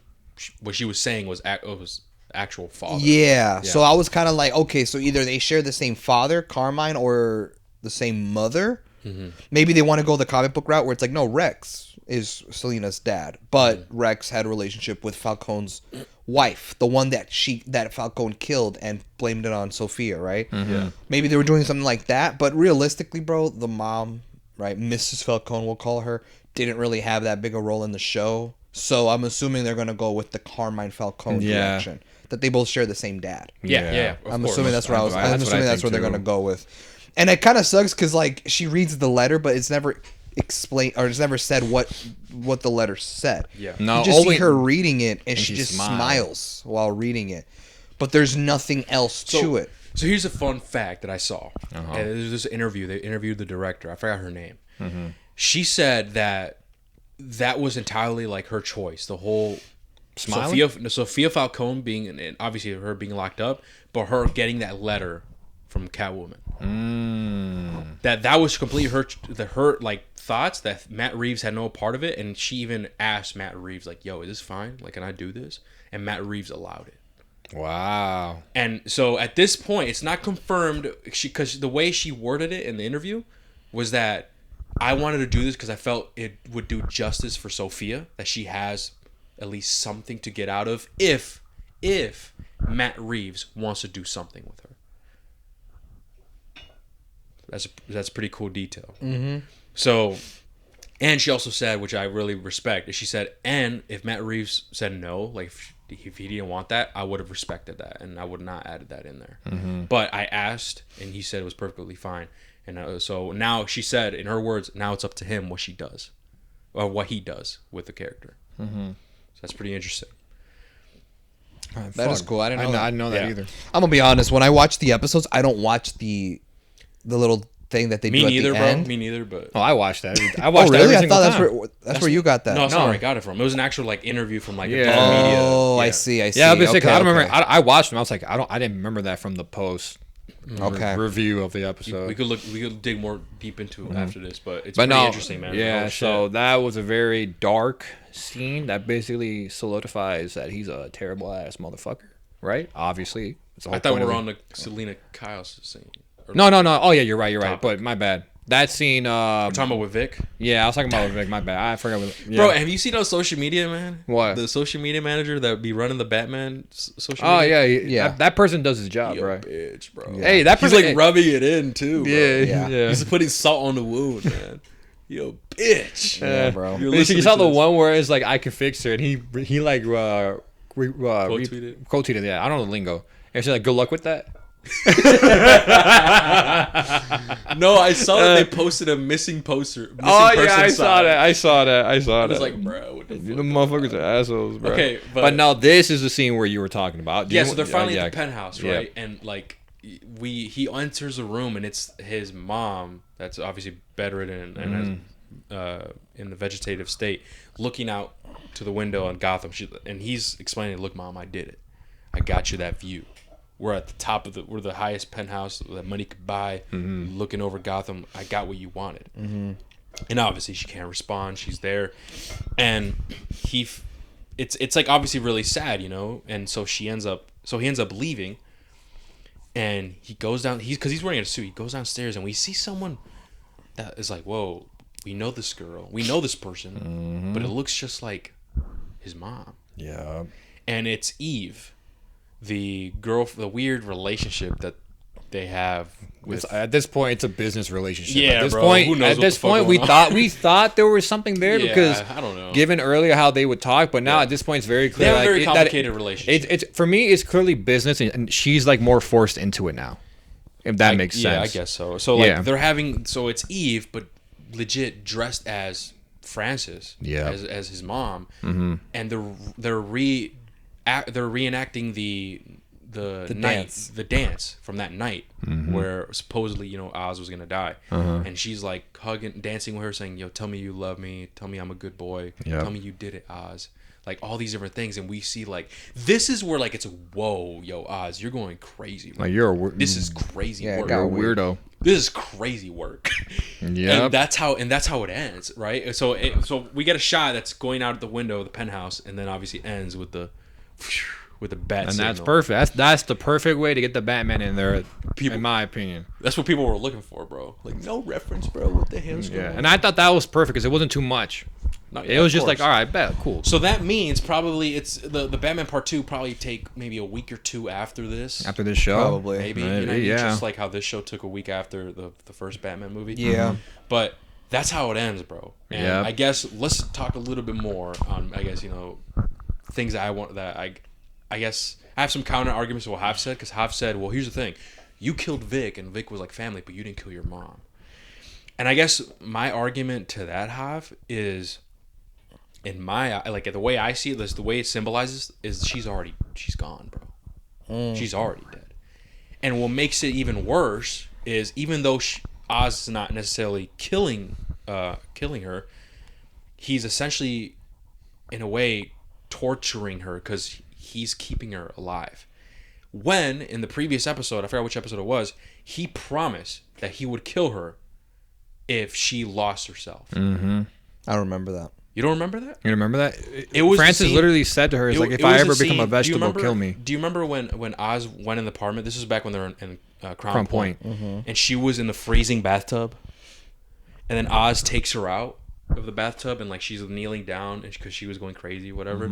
what she was saying was actual father. Yeah. So I was kind of like, okay, so either they share the same father, Carmine, or the same mother. Maybe they want to go the comic book route where it's like, no, Rex is Selena's dad, but Rex had a relationship with Falcone's wife, the one that Falcone killed and blamed it on Sophia, right? Yeah. Maybe they were doing something like that, but realistically, bro, the mom, right, Mrs. Falcone, we'll call her, didn't really have that big a role in the show. So I'm assuming they're gonna go with the Carmine Falcone direction, that they both share the same dad. Yeah. I'm assuming that's where they're gonna go with. And it kind of sucks because like she reads the letter, but it's never explained or it's never said what the letter said. Yeah. No, you just see her reading it, and she just smiles while reading it, but there's nothing else to it. So here's a fun fact that I saw. And there's this interview. They interviewed the director. I forgot her name. She said that was entirely like her choice. The whole Sophia Falcone being, and obviously her being locked up, but her getting that letter from Catwoman. That was completely her like thoughts, that Matt Reeves had no part of it, and she even asked Matt Reeves like, yo, is this fine? Like, can I do this? And Matt Reeves allowed it. Wow. And so at this point, it's not confirmed because the way she worded it in the interview was that I wanted to do this because I felt it would do justice for Sophia, that she has at least something to get out of if Matt Reeves wants to do something with her. That's a pretty cool detail. Mm-hmm. So, and she also said, which I really respect, is she said, and if Matt Reeves said no, like if he didn't want that, I would have respected that and I would not added that in there. Mm-hmm. But I asked, and he said it was perfectly fine. And so now she said, in her words, now it's up to him what she does, or what he does with the character. Mm-hmm. So that's pretty interesting. That is cool. I didn't know that. Either. I'm gonna be honest. When I watch the episodes, I don't watch the little thing that they do at the end. Me neither, but Oh, I watched that. I watched really? that every I single thought time. that's where you got that. no, that's not where I got it from. It was an actual like interview from like Yeah. a different media. Oh, Yeah. I see. Yeah, I was okay, I don't remember. okay. I watched them. I was like, I didn't remember that from the post. Okay. Review of the episode. We could dig more deep into it after this, but it's But pretty no, interesting, man. yeah. Oh, So shit. that was a very dark scene that basically solidifies that he's a terrible ass motherfucker, right? Obviously, it's the whole I thought point we of were it. on the Selena Kyle's scene. Or No. Oh yeah, you're right. Topic. But my bad. That scene. we're talking about with Vic. Yeah, I was talking about Vic. My bad. I forgot. Yeah. Bro, have you seen on social media, man? What? The social media manager that be running the Batman social Oh media? yeah. That person does his job, Yo, right? bitch, bro. Hey, that He's person. like rubbing it in too, bro. Yeah. He's putting salt on the wound, man. Yo, bitch. Yeah, bro. You're You listening saw to the this. one where it's like I can fix her, and he like quote tweeted? tweeted. Yeah, I don't know the lingo. And she's like, "Good luck with that." No, I saw that they posted a missing poster. Missing person I saw sign. that. I saw that. I was like, bro, what the the fuck? motherfuckers are assholes, bro. Okay, but no, this is the scene where you were talking about. Do Yeah, you- so they're finally yeah. at the penthouse, Yeah. right? And like, he enters a room, and it's his mom that's obviously bedridden and in the vegetative state, looking out to the window on Gotham. And he's explaining, "Look, Mom, I did it. I got you that view. We're at the top of we're the highest penthouse that money could buy, looking over Gotham. I got what you wanted." And obviously she can't respond. She's there, and it's like obviously really sad, you know. And so he ends up leaving, and he goes down. Because he's wearing a suit. He goes downstairs, and we see someone that is like, "Whoa, we know this girl. We know this person, but it looks just like his mom." Yeah. And it's Eve, the girl, the weird relationship that they have with. At this point, it's a business relationship. Yeah, at this bro, point, who knows at what this the fuck point, going on? we thought there was something there Yeah, because I don't know. given earlier how they would talk, but now at this point, it's very They clear. have a like, very that complicated relationship. It's for me, it's clearly business, and she's like more forced into it now. If that makes sense. Yeah, I guess so. So like Yeah. they're having, so it's Eve, but legit dressed as Frances, Yeah. as his mom, and they're reenacting the dance. dance from that night where supposedly, you know, Oz was gonna die, and she's like dancing with her, saying, "Yo, tell me you love me, tell me I'm a good boy, Yeah. tell me you did it, Oz." Like all these different things, and we see like this is where like it's whoa, yo, Oz, you're going crazy. Bro. Like you're a This is crazy Yeah, it work. got you're a weirdo. This is crazy work. Yeah. And that's how it ends, right? So we get a shot that's going out the window of the penthouse, and then obviously ends with the bat And signal. that's perfect. That's the perfect way to get the Batman in there, in my opinion. That's what people were looking for, bro. Like no reference, bro. What the hell's going Yeah, on? and I thought that was perfect because it wasn't too much. No, It yeah, was of just like, course. all right, bet, cool. So that means probably it's the Batman Part 2 probably take maybe a week or two after this. After this show, Probably. Maybe, you know what I mean? yeah. Just like how this show took a week after the first Batman movie. Yeah. But that's how it ends, bro. And Yep. I guess let's talk a little bit more on, I guess, you know, things that I guess I have some counter arguments to what Hav said, because Hav said, well, here's the thing. You killed Vic, and Vic was like family, but you didn't kill your mom. And I guess my argument to that, Hav, is in my, like the way I see it, the way it symbolizes is she's gone, bro. She's already dead. And what makes it even worse is even though Oz is not necessarily killing her, he's essentially, in a way, torturing her because he's keeping her alive. When, in the previous episode, I forgot which episode it was, he promised that he would kill her if she lost herself. I remember that. You don't remember that? You remember that? It was Francis scene, literally said to her, "It's like if I ever become a vegetable, kill me." Do you remember when Oz went in the apartment? This was back when they were in Crown Point. Point. And she was in the freezing bathtub, and then Oz takes her out of the bathtub, and like she's kneeling down because she was going crazy, whatever.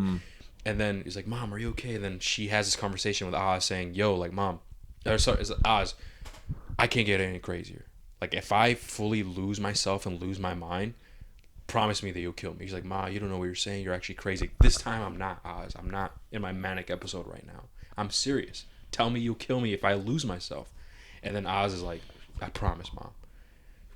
And then he's like, "Mom, are you okay?" And then she has this conversation with Oz, saying, "Yo, like, Mom, or sorry, Oz, I can't get any crazier. Like, if I fully lose myself and lose my mind, promise me that you'll kill me." He's like, "Ma, you don't know what you're saying. You're actually crazy. This time I'm not, Oz. I'm not in my manic episode right now. I'm serious. Tell me you'll kill me if I lose myself." And then Oz is like, "I promise, Mom."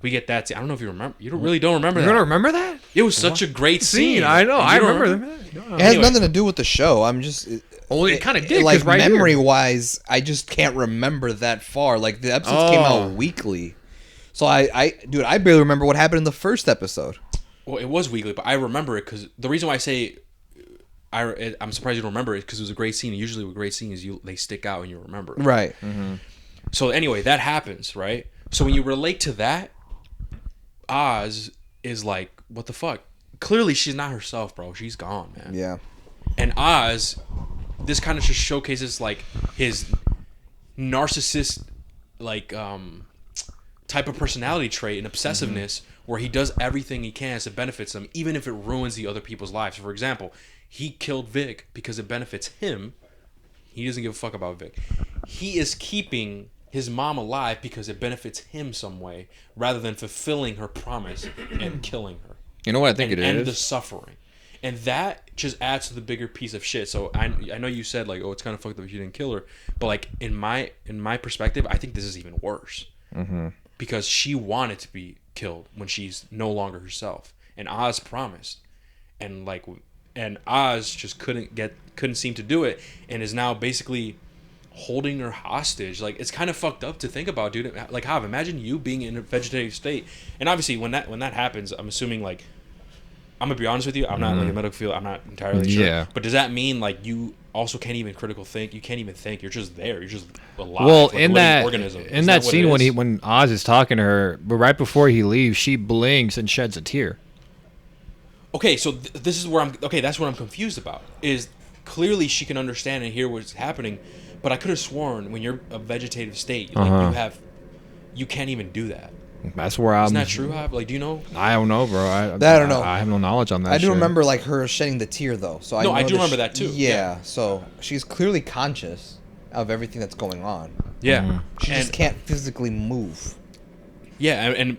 We get that scene. I don't know if you remember. You really don't remember that. You don't remember that? It was such a great scene. I know. I remember that. It has nothing to do with the show. I'm just. It kind of did. Like, right memory-wise, I just can't remember that far. Like, the episodes came out weekly. So, I barely remember what happened in the first episode. Well, it was weekly, but I remember it because the reason why I say I'm surprised you don't remember it because it was a great scene. Usually with great scenes, they stick out and you remember it. Right. So anyway, that happens, right? So when you relate to that, Oz is like, what the fuck? Clearly, she's not herself, bro. She's gone, man. Yeah. And Oz, this kind of just showcases like his narcissist, like type of personality trait and obsessiveness, where he does everything he can as it benefits him, even if it ruins the other people's lives. For example, he killed Vic because it benefits him. He doesn't give a fuck about Vic. He is keeping his mom alive because it benefits him some way, rather than fulfilling her promise and killing her. You know what I think it is? And the suffering. And that just adds to the bigger piece of shit. So I know you said like, oh, it's kind of fucked up if you didn't kill her, but like in my perspective, I think this is even worse because she wanted to be killed when she's no longer herself, and Oz promised, and Oz just couldn't seem to do it, and is now basically holding her hostage. Like, it's kind of fucked up to think about, dude. Like, Hav, imagine you being in a vegetative state, and obviously when that happens, I'm assuming, like, I'm gonna be honest with you, I'm not like a medical field, I'm not entirely sure. Yeah. But does that mean like you also can't even critical think? You can't even think. You're just there. You're just alive. Well, like in that scene when Oz is talking to her, but right before he leaves, she blinks and sheds a tear. Okay, so this is where that's what I'm confused about. Is clearly she can understand and hear what's happening, but I could have sworn when you're a vegetative state, like you can't even do that. That's where I'm. Isn't that true, Hav? Like, do you know? I don't know, bro. I don't know. I have no knowledge on that. I do remember like her shedding the tear though. So I do remember that too. Yeah. So she's clearly conscious of everything that's going on. Yeah. She just can't physically move. Yeah,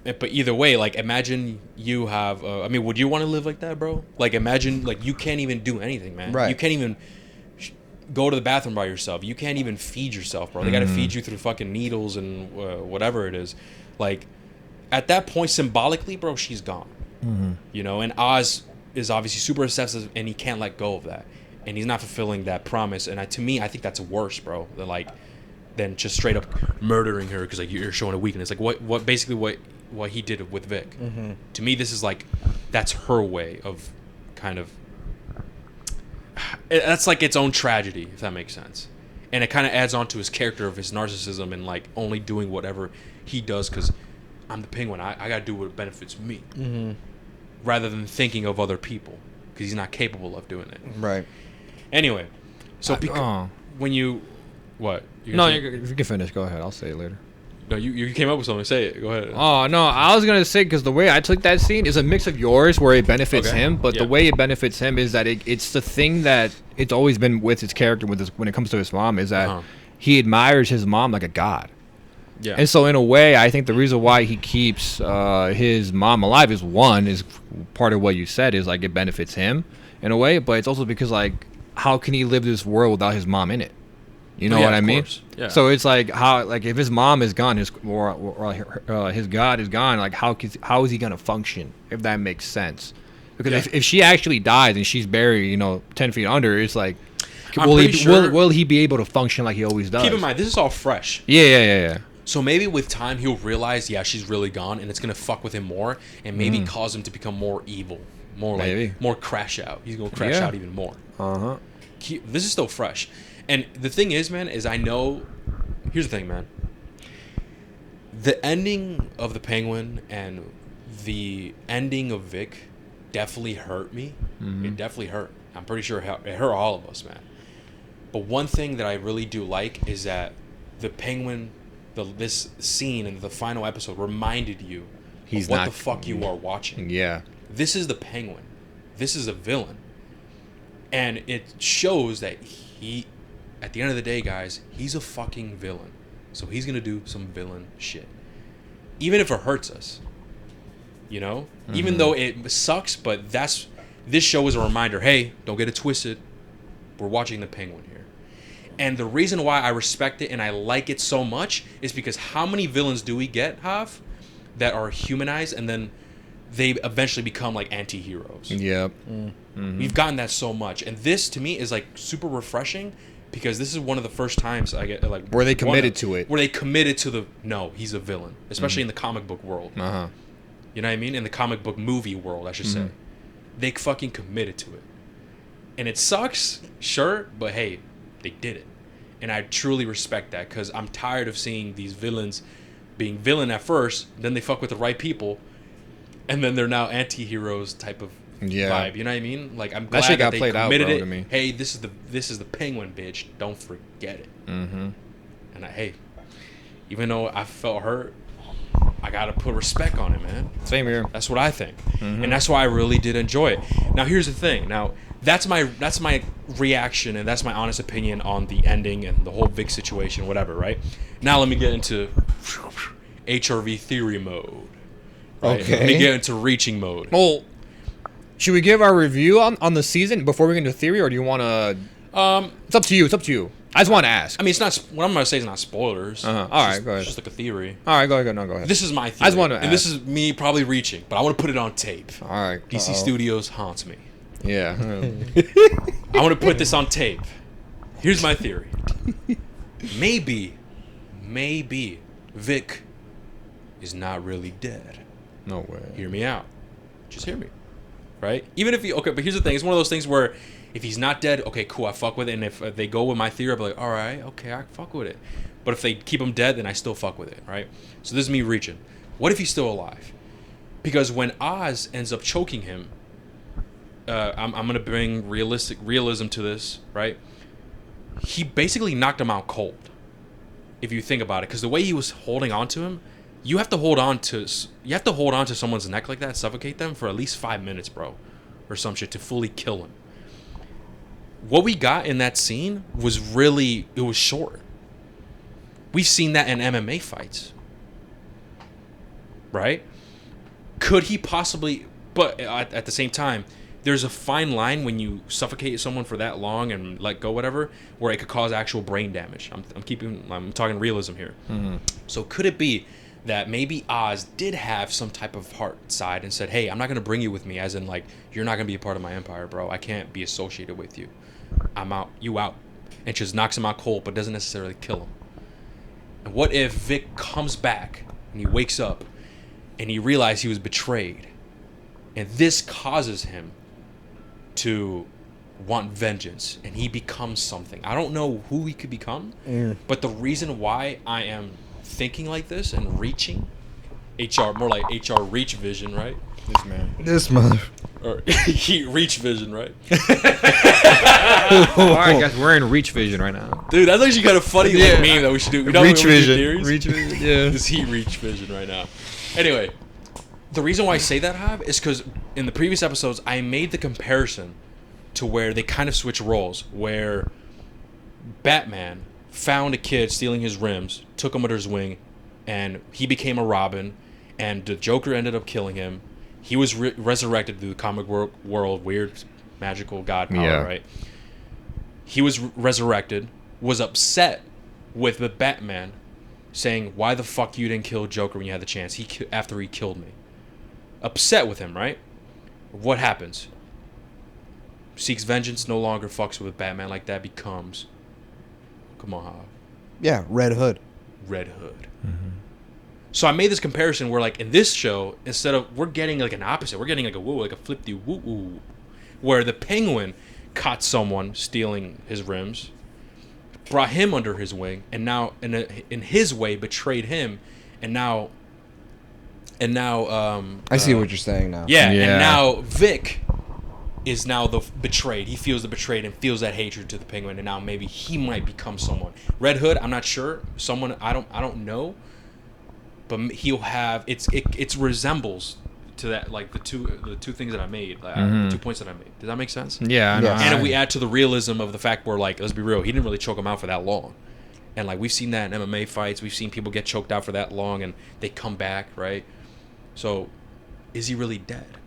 but either way, like, imagine you have. I mean, would you want to live like that, bro? Like, imagine like you can't even do anything, man. Right. You can't even go to the bathroom by yourself. You can't even feed yourself, bro. They got to feed you through fucking needles and whatever it is. Like, at that point, symbolically, bro, she's gone. You know, and Oz is obviously super obsessive, and he can't let go of that, and he's not fulfilling that promise. And to me, I think that's worse, bro. Than just straight up murdering her because like you're showing a weakness. Like what he did with Vic. To me, this is like that's her way of kind of. That's like its own tragedy, if that makes sense. And it kind of adds on to his character of his narcissism and like only doing whatever he does because I'm the penguin. I got to do what benefits me, rather than thinking of other people because he's not capable of doing it. Right. Anyway, so when you what? No, you can finish. Go ahead. I'll say it later. No, you came up with something. Say it. Go ahead. Oh, no. I was going to say, because the way I took that scene is a mix of yours where it benefits him, but the way it benefits him is that it's the thing that it's always been with his character when it comes to his mom is that he admires his mom like a god. Yeah. And so, in a way, I think the reason why he keeps his mom alive is part of what you said is, like, it benefits him in a way, but it's also because, like, how can he live this world without his mom in it? You know what I mean? Yeah. So it's like if his mom is gone, his God is gone. Like how is he gonna function? If that makes sense, because if she actually dies and she's buried, 10 feet under, it's like, will he be able to function like he always does? Keep in mind, this is all fresh. Yeah. So maybe with time he'll realize, she's really gone, and it's gonna fuck with him more, and maybe cause him to become more evil, more crash out. He's gonna crash out even more. This is still fresh. And the thing is, man, is I know... Here's the thing, man. The ending of The Penguin and the ending of Vic, definitely hurt me. It definitely hurt. I'm pretty sure it hurt all of us, man. But one thing that I really do like is that the Penguin, this scene in the final episode reminded you of what the fuck you are watching. Yeah. This is the Penguin. This is a villain. And it shows that he, at the end of the day, guys, he's a fucking villain. So he's going to do some villain shit. Even if it hurts us. You know? Even though it sucks, but this show is a reminder, hey, don't get it twisted. We're watching the Penguin here. And the reason why I respect it and I like it so much is because how many villains do we get, Hav, that are humanized and then they eventually become like anti-heroes? Yep. We've gotten that so much. And this, to me, is like super refreshing because this is one of the first times I get like... Where they committed to it. Where they committed to the... No, he's a villain. Especially in the comic book world. Uh-huh. You know what I mean? In the comic book movie world, I should say. They fucking committed to it. And it sucks, sure, but hey, they did it. And I truly respect that because I'm tired of seeing these villains being villain at first, then they fuck with the right people, and then they're now anti-heroes type of vibe. You know what I mean? Like, I'm glad that they committed it. To me. Hey, this is the Penguin, bitch. Don't forget it. And hey, even though I felt hurt, I gotta put respect on it, man. Same here. That's what I think, and that's why I really did enjoy it. Now, here's the thing. Now, that's my reaction, and that's my honest opinion on the ending and the whole Vic situation, whatever. Right? Now, let me get into HRV theory mode. Right? Okay. Let me get into reaching mode. Well, should we give our review on the season before we get into theory, or do you want to? It's up to you. It's up to you. I just want to ask. I mean, it's not. What I'm gonna say is not spoilers. All right, go ahead. It's just like a theory. All right, go ahead. No, go ahead. This is my theory. I just want to and this is me probably reaching, but I want to put it on tape. All right. DC Studios haunts me. Yeah. I want to put this on tape. Here's my theory. Maybe Vic is not really dead. No way. Hear me out. Just hear me. Right? Even if okay, but here's the thing. It's one of those things where if he's not dead, okay, cool, I fuck with it. And if they go with my theory, I'll be like, all right, okay, I fuck with it. But if they keep him dead, then I still fuck with it, right? So this is me reaching. What if he's still alive? Because when Oz ends up choking him, I'm going to bring realism to this, right? He basically knocked him out cold, if you think about it. Because the way he was holding on to him, you have to hold on to someone's neck like that, suffocate them for at least 5 minutes, bro, or some shit to fully kill him. What we got in that scene was it was short. We've seen that in MMA fights. Right? Could he possibly... But at the same time, there's a fine line when you suffocate someone for that long and let go, whatever, where it could cause actual brain damage. I'm talking realism here. So could it be that maybe Oz did have some type of heart side and said, hey, I'm not going to bring you with me, as in, like, you're not going to be a part of my empire, bro. I can't be associated with you. I'm out. You out. And just knocks him out cold, but doesn't necessarily kill him. And what if Vic comes back and he wakes up and he realized he was betrayed, and this causes him to want vengeance, and he becomes something. I don't know who he could become, but the reason why I am thinking like this and reaching more like HR reach vision, right? This mother. Or heat reach vision, right? All right, guys, we're in reach vision right now. Dude, that's actually kind of funny like meme that we should do. We Reach vision. Reach vision, yeah. This heat reach vision right now. Anyway, the reason why I say that, Hav, is because in the previous episodes, I made the comparison to where they kind of switch roles, where Batman found a kid stealing his rims, took him under his wing, and he became a Robin, and the Joker ended up killing him. He was resurrected through the comic world, weird, magical god power, right? He was resurrected, was upset with the Batman, saying, why the fuck you didn't kill Joker when you had the chance after he killed me? Upset with him, right? What happens? Seeks vengeance, no longer fucks with Batman like that, becomes... Come on, Hav. Yeah, Red Hood. Red Hood. So I made this comparison where, like, in this show, instead of... We're getting, like, an opposite. We're getting, like, a flip-de-woo-woo. Where the Penguin caught someone stealing his rims, brought him under his wing, and now, in his way, betrayed him, and now And now, I see what you're saying now. Yeah, Yeah. and now Vic is now the betrayed. He feels the betrayed and feels that hatred to the Penguin, and now maybe he might become someone. Red Hood, I'm not sure. Someone I don't know, but he'll have it resembles to that, like the two things that I made, the 2 points that I made. Does that make sense? Yeah. Yes. And if we add to the realism of the fact where, like, let's be real, he didn't really choke him out for that long. And, like, we've seen that in MMA fights. We've seen people get choked out for that long, and they come back, right? So, is he really dead?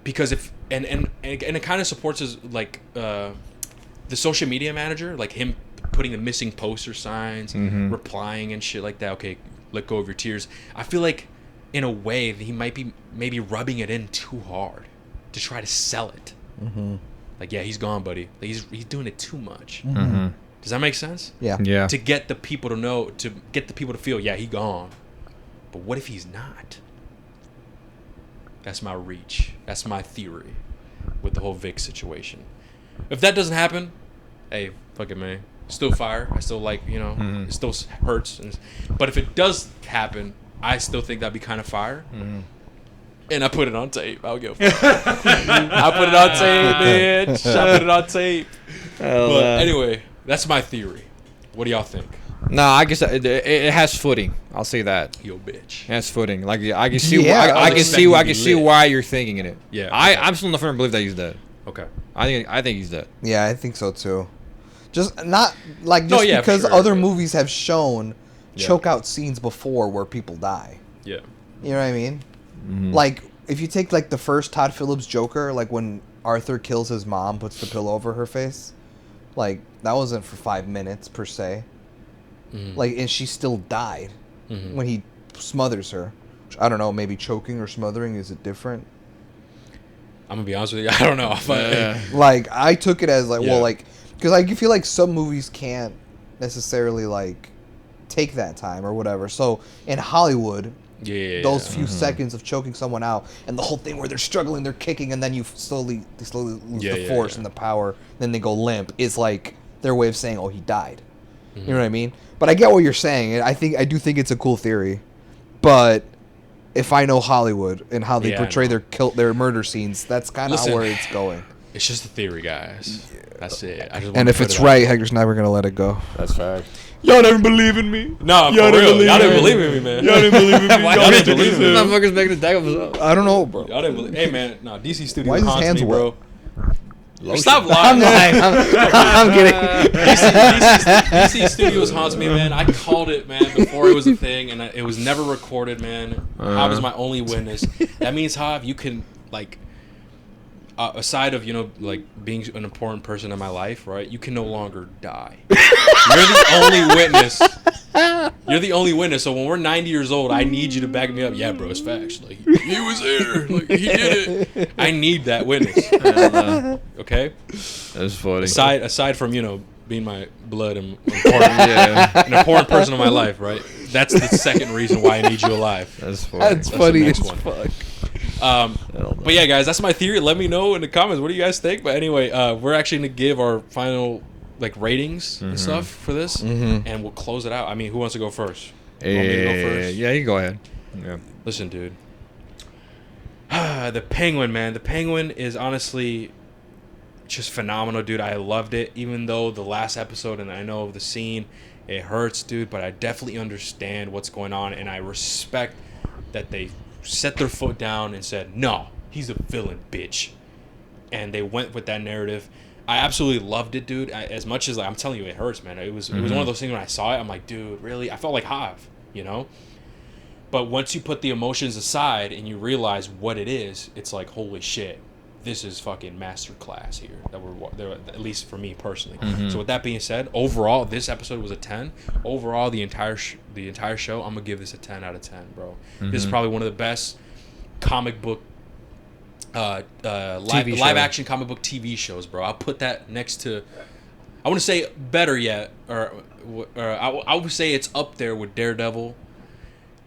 Because if... And it kind of supports his, like, the social media manager, like him putting the missing poster signs, replying and shit like that. Okay, let go of your tears. I feel like, in a way, that he might be maybe rubbing it in too hard to try to sell it. Like, yeah, he's gone, buddy. Like, he's doing it too much. Does that make sense? Yeah. Yeah. To get the people to know, to get the people to feel, yeah, he gone. But what if he's not? That's my reach. That's my theory with the whole Vic situation. If that doesn't happen, hey, fuck it, man. Still fire. I still like, it still hurts. But if it does happen, I still think that'd be kind of fire. And I put it on tape. I'll go. I put it on tape, bitch. I put it on tape. But anyway, that's my theory. What do y'all think? No, I guess it has footing. I'll say that. Yo, bitch. It has footing. Like I can see. Yeah, I can see. I can be see lit. why you're thinking it. Yeah. I'm still not firm to believe that he's dead. Okay. I think he's dead. Yeah, I think so too. Just not like No, yeah, for because sure, other but- movies have shown Yeah. choke out scenes before where people die. Yeah. You know what I mean? Like if you take like the first Todd Phillips Joker, like when Arthur kills his mom, puts the pillow over her face, like that wasn't for 5 minutes per se. Like, and she still died when he smothers her. I don't know, maybe choking or smothering, is it different? I'm gonna be honest with you. I don't know. Like I took it as like, Yeah. well, like because I feel like some movies can't necessarily like take that time or whatever. So in Hollywood, those few seconds of choking someone out and the whole thing where they're struggling, they're kicking, and then they slowly lose the force and the power, then they go limp, is like their way of saying, oh, he died. You know what I mean? But I get what you're saying. I do think it's a cool theory. But if I know Hollywood and how they Yeah, I portray know. their murder scenes, that's kind of Listen, where it's going. It's just a theory, guys. That's it. I just And wanted if to put it's it out right, there. Hector's never gonna let it go. That's fact. Y'all never believe in me. No, for Y'all didn't real. believe Y'all didn't me. believe in me, man. Y'all didn't believe in me. Why Y'all didn't believe in me. Motherfuckers making a deck of himself. I don't know, bro. Y'all didn't believe. Hey, man. No, DC Why Studios is his haunts hands me, wet? bro. Stop lying. I'm lying. I'm kidding. DC Studios haunts me, man. I called it, man, before it was a thing, and it was never recorded, man. Hav is my only witness. That means, Hav, you can, like, aside of, like, being an important person in my life, right, you can no longer die. You're the only witness. You're the only witness. So when we're 90 years old, I need you to back me up. Yeah, bro, it's facts. Like, he was there. Like, he did it. I need that witness. Okay? That's funny. Aside from, being my blood and an important person in my life, right? That's the second reason why I need you alive. That's funny. That's the funny next as one. fuck. But yeah, guys, that's my theory. Let me know in the comments. What do you guys think? But anyway, we're actually going to give our final like ratings and stuff for this, and we'll close it out. I mean, who wants to go first? You want me to go first? Yeah, you can go ahead. Yeah. Listen, dude. The Penguin, man. The Penguin is honestly just phenomenal, dude. I loved it, even though the last episode, and I know the scene, it hurts, dude, but I definitely understand what's going on, and I respect that they set their foot down and said, no, he's a villain, bitch. And they went with that narrative. I absolutely loved it, dude. As much as, like, I'm telling you, it hurts, man. It was one of those things when I saw it, I'm like, dude, really? I felt like Hav, But once you put the emotions aside and you realize what it is, it's like, holy shit, this is fucking masterclass here. At least for me personally. So with that being said, overall, this episode was a 10. Overall, the entire show, I'm gonna give this a 10 out of 10, bro. This is probably one of the best comic book, live action comic book TV shows, bro. I'll put that next to, I want to say better yet, or I would say it's up there with Daredevil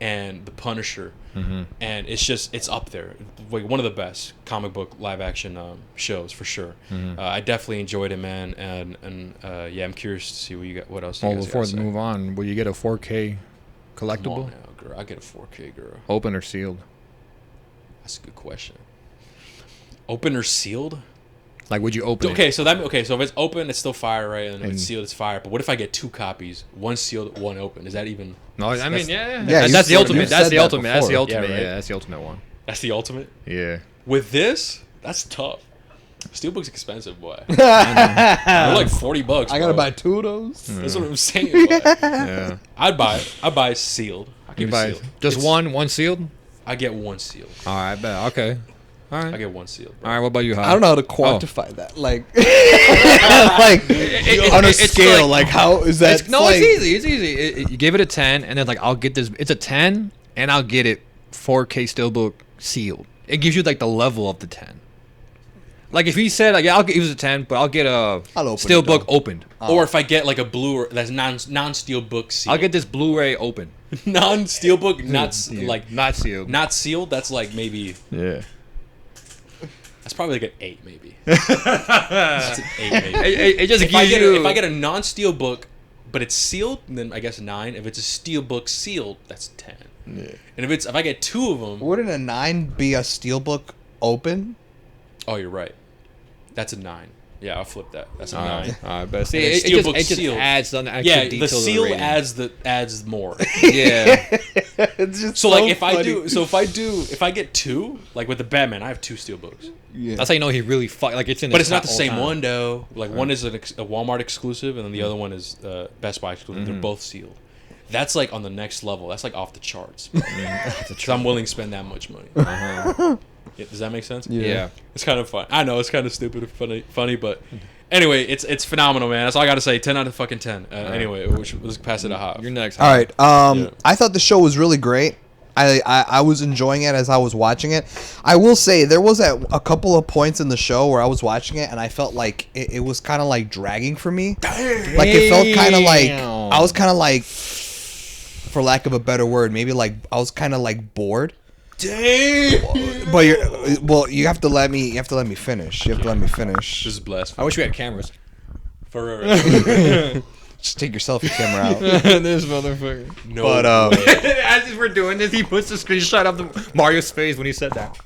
and The Punisher, and it's up there, like one of the best comic book live action shows for sure. I definitely enjoyed it, man, and yeah, I'm curious to see what else. Well, you guys before gotta we say. move on, will you get a 4K collectible? Come on now, girl. I get a 4K girl. Open or sealed? That's a good question. Open or sealed? Like, would you open Okay, it? so if it's open, it's still fire, right? And if it's sealed, it's fire. But what if I get 2 copies, one sealed, one open? Is that even? No, I mean, yeah. Yeah, That's the you ultimate. That's said the that ultimate. That's the before. ultimate. Yeah, right? Yeah, that's the ultimate one. That's the ultimate. Yeah. With this, that's tough. Steelbook's expensive, boy. They're like $40. I gotta bro. buy 2 of those. That's what I'm saying. Boy. Yeah. I'd buy it. I'd buy it sealed. I You give it buy sealed. just It's- one sealed? I get one sealed. All right, bet. Okay. All right. I get one sealed. Bro. All right. What about you? I don't know how to quantify that. Like, on a it's scale, like- like how is that? It's, no, like, it's easy. It's easy. You give it a 10, and then like I'll get this. It's a 10, and I'll get it 4K Steelbook sealed. It gives you like the level of the 10. Like if he said like, yeah, I'll give it a 10, but I'll get a I'll open it, Steelbook though. opened. Or if I get like a Blu-ray that's non-steelbook sealed. I'll get this Blu-ray open. non-steelbook, Yeah. like Not sealed. not sealed. That's like maybe. Yeah. That's probably like an 8, maybe. It's an 8, maybe. It just If I gives get you. if I get a non-steel book, but it's sealed, then I guess 9. If it's a steel book sealed, that's 10. Yeah. And if I get 2 of them, Wouldn't a 9 be a steelbook open? oh, you're right. That's a 9. Yeah, I'll flip that. That's a 9. All right, but see, And it, it's it just, Steelbook it just sealed. adds an extra Yeah, detail the to the seal rating. adds more. Yeah. It's just So like if I get 2, like with the Batman, I have 2 steel books. yeah. That's how you know he really like it's in. But his it's not top the all same time. one though. Like one is a Walmart exclusive, and then the other one is Best Buy exclusive. They're both sealed. That's like on the next level. That's like off the charts. Because I'm willing to spend that much money. Yeah, does that make sense? Yeah. It's kind of fun. I know it's kind of stupid and funny, but anyway, it's phenomenal, man. That's all I gotta say. 10 out of fucking 10. Anyway, let's pass it a hot. You're next. All right. Yeah. I thought the show was really great. I was enjoying it as I was watching it. I will say there was a couple of points in the show where I was watching it and I felt like it was kind of like dragging for me. Like it felt kind of like I was kind of like, for lack of a better word, maybe like I was kind of like bored. Damn. But you have to let me finish. You have to let me finish. This is blasphemy. I wish we had cameras. For Just take your selfie camera out. This motherfucker. no. But way. As we're doing this, he puts the screenshot of the Mario's face when he said that.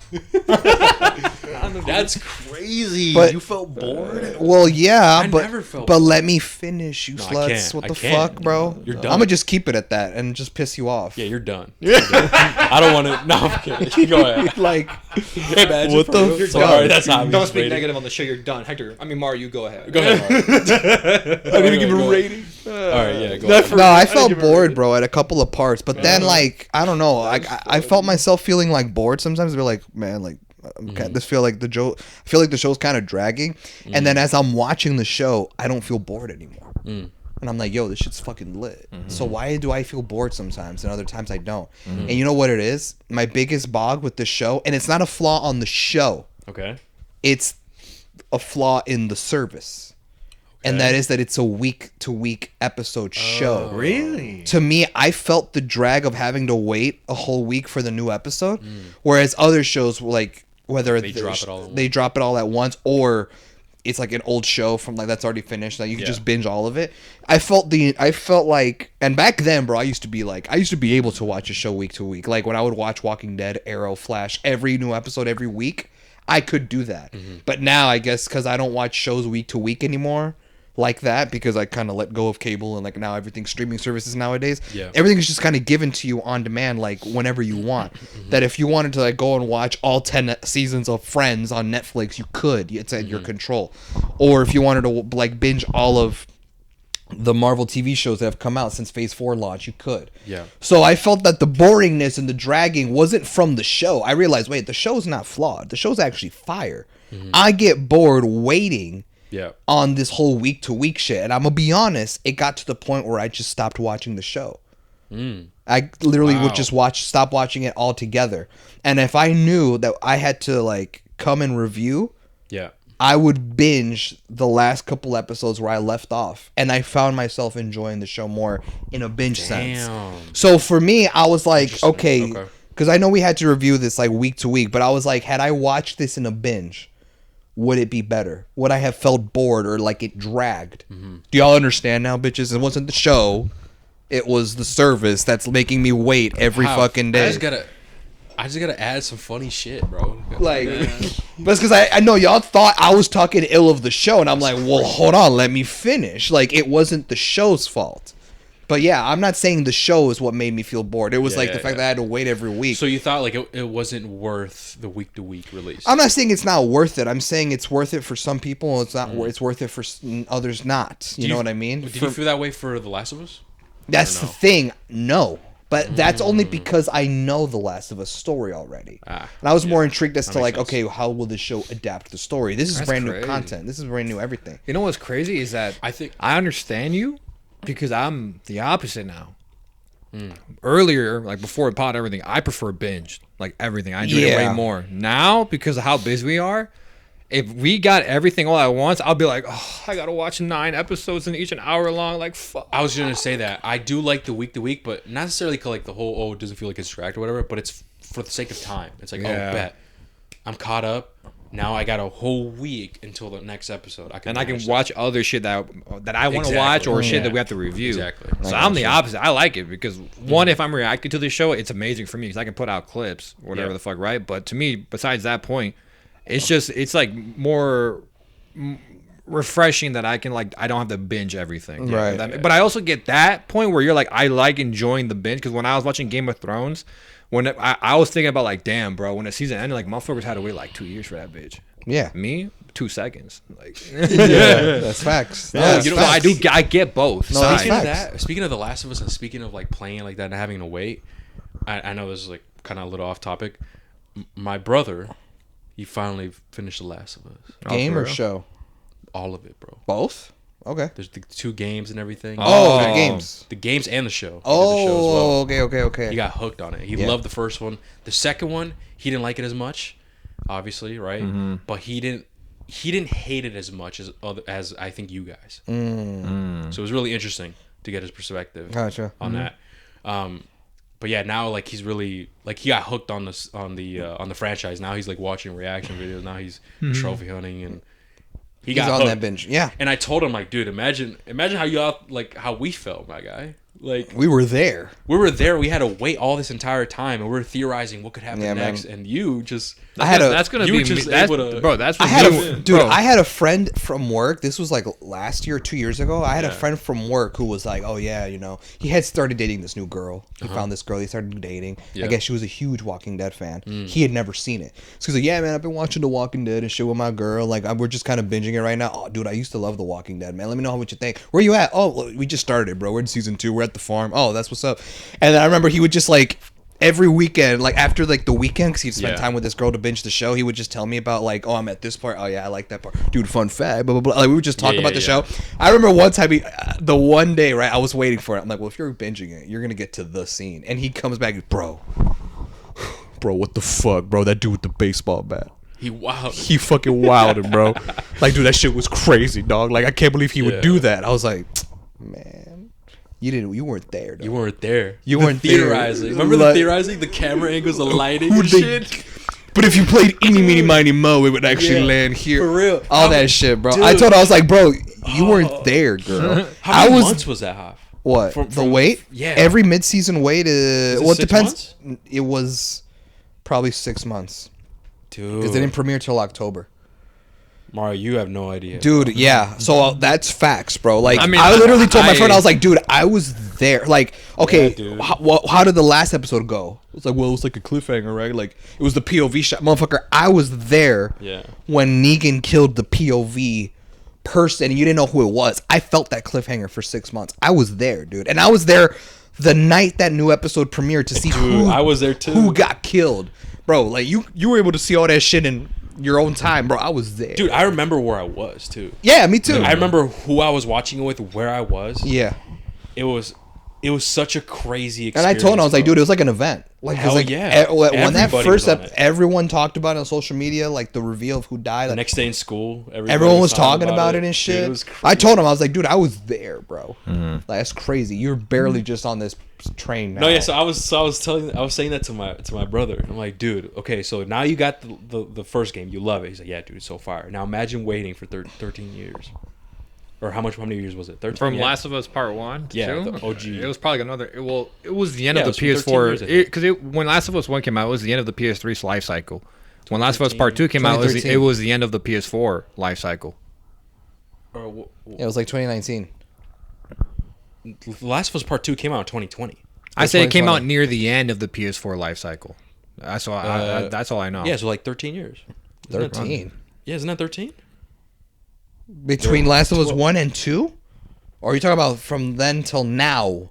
That's crazy. But- you felt bored. well, yeah, I but never felt but let me finish, you No, I sluts. can't. What I the can't. fuck, bro? You're I'm done. gonna just keep it at that and just piss you off. Yeah, you're done. I don't want to. No, I'm kidding. Go ahead. Like, Hey, man, What just the for real. fuck? Sorry, that's not me. Don't Just speak rating. negative on the show. You're done, Hector. I mean Mario. You go ahead. Go ahead. Mark. I didn't even give a rating. All right, yeah, go ahead. No, I felt bored, bro, at a couple of parts. But then, like, I don't know. I felt myself feeling like bored sometimes. Be like, man, like, this feel like I feel like the show's kind of dragging. And then as I'm watching the show, I don't feel bored anymore. And I'm like, yo, this shit's fucking lit. So why do I feel bored sometimes and other times I don't? And you know what it is? My biggest bog with the show, and it's not a flaw on the show. Okay. It's a flaw in the service. And that is that it's a week-to-week episode show. Really? To me, I felt the drag of having to wait a whole week for the new episode, whereas other shows, like whether They drop it all at they drop it all at once, or it's like an old show from like that's already finished that you can just binge all of it. I felt like, and back then, bro, I used to be able to watch a show week to week. Like when I would watch Walking Dead, Arrow, Flash, every new episode every week, I could do that. But now I guess because I don't watch shows week to week anymore like that, because I kind of let go of cable and like now everything's streaming services nowadays. Yeah. Everything is just kind of given to you on demand, like whenever you want. That if you wanted to like go and watch all 10 seasons of Friends on Netflix, you could. It's at your control. Or if you wanted to like binge all of the Marvel TV shows that have come out since Phase 4 launch, you could. Yeah. So I felt that the boringness and the dragging wasn't from the show. I realized, wait, the show's not flawed. The show's actually fire. I get bored waiting Yeah. on this whole week to week shit. And I'm gonna be honest, it got to the point where I just stopped watching the show. I literally would just stop watching it altogether. And if I knew that I had to like come and review, Yeah. I would binge the last couple episodes where I left off. And I found myself enjoying the show more in a binge sense. So for me, I was like, okay, because I know we had to review this like week to week, but I was like, had I watched this in a binge, would it be better? Would I have felt bored or like it dragged? Do y'all understand now, bitches? It wasn't the show. It was the service that's making me wait every fucking day. I just gotta add some funny shit, bro. Like, but it's because I know y'all thought I was talking ill of the show, and I'm like, well, hold on, let me finish. Like, it wasn't the show's fault. But yeah, I'm not saying the show is what made me feel bored. It was the fact that I had to wait every week. So you thought like it wasn't worth the week-to-week release? I'm not saying it's not worth it. I'm saying it's worth it for some people. It's not. It's worth it for others not. You know what I mean? Did you feel that way for The Last of Us? That's the thing. No. But that's only because I know the Last of Us story already. And I was more intrigued as to like, sense. Okay, how will this show adapt the story? This is brand new content. This is brand new everything. You know what's crazy is that I understand you because I'm the opposite now. Earlier, like before the pod, everything, I prefer binge. Like everything. I enjoy it way more. Now, because of how busy we are, if we got everything all at once, I'll be like, oh, I gotta watch 9 episodes and each an hour long. Like, fuck. I was gonna say that I do like the week to week, but not necessarily like the whole it doesn't feel like it's distracted or whatever. But it's for the sake of time. It's like bet I'm caught up. Now I got a whole week until the next episode. I can watch other shit that I want to watch or shit that we have to review. Exactly. So I'm the opposite. I like it because one, if I'm reacting to the show, it's amazing for me because I can put out clips, whatever the fuck, right? But to me, besides that point. It's like more refreshing that I can like I don't have to binge everything. Right. But I also get that point where you're like I like enjoying the binge because when I was watching Game of Thrones, when I was thinking about like damn bro when the season ended like motherfuckers had to wait like 2 years for that bitch. Yeah. Me 2 seconds. Like that's facts. Yeah, you know facts. I get both. No, speaking of The Last of Us and speaking of like playing like that and having to wait, I know this is like kind of a little off topic. My brother. He finally finished The Last of Us. Game or show? All of it, bro. Both? Okay. There's the 2 games and everything. Oh, the games. The games and the show. Oh, okay. He got hooked on it. He loved the first one. The second one, he didn't like it as much, obviously, right? Mm-hmm. But he didn't hate it as much as I think you guys. So it was really interesting to get his perspective on that. But yeah, now like he's really like he got hooked on the franchise. Now he's like watching reaction videos. Now he's trophy hunting and he's got on hooked. that binge. Yeah. And I told him like, dude, imagine how y'all like how we felt, my guy. Like we were there. We had to wait all this entire time, and we're theorizing what could happen next. Man. And you just I had a friend from work. This was like last year, 2 years ago. I had a friend from work who was like, "Oh yeah, you know, he had started dating this new girl. He found this girl. They started dating. I guess she was a huge Walking Dead fan. He had never seen it. So he's like, "Yeah, man, I've been watching The Walking Dead and shit with my girl. Like, we're just kind of binging it right now. Oh, dude, I used to love The Walking Dead, man. Let me know what you think. Where you at? Oh, we just started, bro. We're in season 2. We're at the farm. Oh, that's what's up." And then I remember he would just like every weekend, like after like the weekend, because he'd spend time with this girl to binge the show, he would just tell me about like, oh, I'm at this part. Oh yeah, I like that part. Dude, fun fact. Blah blah blah. Like we would just talk about the show. I remember one time the one day, right? I was waiting for it. I'm like, well, if you're binging it, you're gonna get to the scene. And he comes back, bro, what the fuck, bro? That dude with the baseball bat. He fucking wilded, bro. Like, dude, that shit was crazy, dog. Like, I can't believe he would do that. I was like, man. You weren't there, though. You weren't there. You weren't theorizing. Remember the theorizing? The camera angles, the lighting and shit? But if you played Eeny, Meeny, Miny, Mo, it would actually land here. For real. All that shit, bro. Dude. I told her, I was like, bro, you weren't there, girl. How many months was that, Hoff? What? The wait? Yeah. Every mid-season wait is... Well, it depends. Months? It was probably 6 months. Dude. Because it didn't premiere till October. Mario, you have no idea. Dude, yeah. So that's facts, bro. Like, I mean, I literally told my friend, I was like, dude, I was there. Like, okay, how did the last episode go? It's like, well, it was like a cliffhanger, right? Like, it was the POV shot. Motherfucker, I was there when Negan killed the POV person and you didn't know who it was. I felt that cliffhanger for 6 months. I was there, dude. And I was there the night that new episode premiered to see I was there too. Who got killed. Bro, like, you were able to see all that shit in your own time, bro. I was there. Dude, I remember where I was, too. Yeah, me too. I remember who I was watching it with, where I was. Yeah. It was such a crazy experience. And I told him, I was like, dude, it was like an event. Like, hell like, yeah. When that first everyone talked about it on social media, like the reveal of who died. The next day in school, everyone was talking about it and shit. Dude, I told him, I was like, dude, I was there, bro. Like, that's crazy. You're barely just on this train now. No, yeah. So I was saying that to my brother. I'm like, dude, okay, so now you got the first game, you love it. He's like, yeah, dude, it's so fire. Now imagine waiting for 13 years. Or how many years was it? 13. From Last of Us Part 1 to Yeah, 2? the OG. It was probably another. It was the end Yeah, of the it was from 13 years, I PS4. think. Because when Last of Us 1 came out, it was the end of the PS3's life cycle. When Last of Us 2013. Part 2 came out, it was 2013. the end of the PS4 life cycle. Or, Yeah, it was like 2019. The Last of Us Part 2 came out in 2020. I say it came 2020. out near the end of the PS4 life cycle. That's all. That's all I know. Yeah, so like 13 years. Isn't that 13. Yeah, isn't that 13? Between Last of Us 1 and 2? Or are you talking about from then till now?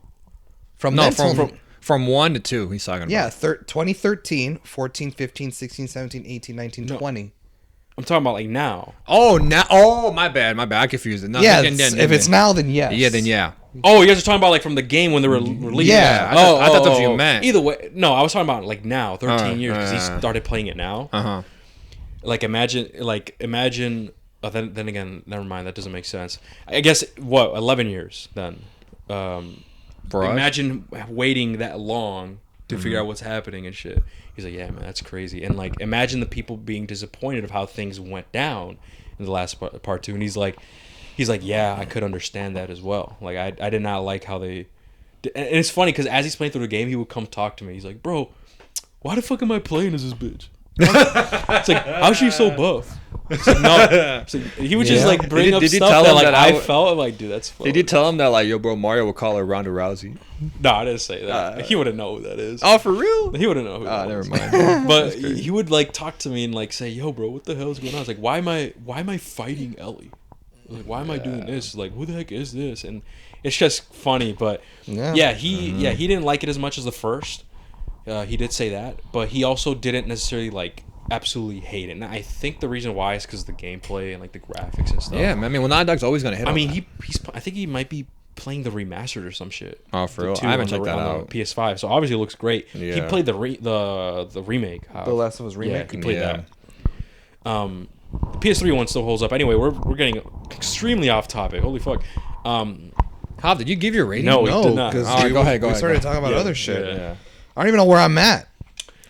From No, then till... from 1 to 2. He's talking about. Yeah, 2013, 14, 15, 16, 17, 18, 19, No. 20. I'm talking about like now. Oh, now. Oh, my bad. I confused it. No, Yeah, then- if it's now, then yes. Yeah, then yeah. Oh, you guys are talking about like from the game when they were released. Yeah. I thought that's what you meant. Either way, no, I was talking about like now, 13 years because he started playing it now. Uh-huh. Like imagine. Oh, then again, never mind. That doesn't make sense. I guess 11 years then. For us? Imagine waiting that long to figure out what's happening and shit. He's like, yeah, man, that's crazy. And like, imagine the people being disappointed of how things went down in the last part 2. And he's like, yeah, I could understand that as well. Like, I did not like how they. And it's funny because as he's playing through the game, he would come talk to me. He's like, bro, why the fuck am I playing as this bitch? It's like, how's she so buff? It's like, no. It's like, he would just like bring up Did you stuff tell that him like that I I felt. I'm like, dude, that's. Did you tell him that like, yo, bro, Mario would call her Ronda Rousey? No, I didn't say that. He wouldn't know who that is. Oh, for real? He wouldn't know who that Never was. mind. But he would like talk to me and like say, "Yo, bro, what the hell is going on?" I was like, "Why am I fighting Ellie? Like, why am I doing this? Like, who the heck is this?" And it's just funny. But he didn't like it as much as the first. He did say that, but he also didn't necessarily like absolutely hate it. And I think the reason why is because of the gameplay and like the graphics and stuff. Yeah, I mean, well, Naughty Dog's always gonna hit. I on mean, that. I think he might be playing the remastered or some shit. Oh, for The real? 2 I haven't on checked that on out. the PS5, so obviously it looks great. He Yeah. played the remake. The Last of Us remake? Yeah, he played Yeah. that. The PS3 one still holds up. Anyway, we're getting extremely off topic. Holy fuck. How did you give your rating? No, No, did not. because All right, go ahead, we go started ahead. talking about Yeah, other shit. yeah. I don't even know where I'm at.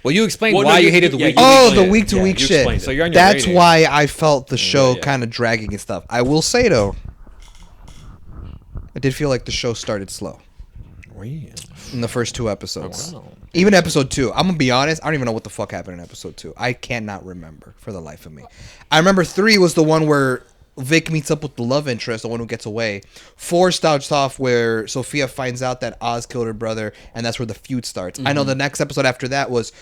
Well, you explained Well, why no, you you- hated the yeah, week. you Oh, explained the it. week-to-week Yeah, you shit. explained it. So you're on your That's rating. why I felt the show yeah. kind of dragging and stuff. I will say, though, I did feel like the show started slow in the first 2 episodes. Wow. Even episode 2. I'm going to be honest. I don't even know what the fuck happened in episode 2. I cannot remember for the life of me. I remember 3 was the one where Vic meets up with the love interest, the one who gets away. 4 starts off where Sophia finds out that Oz killed her brother, and that's where the feud starts. I know the next episode after that was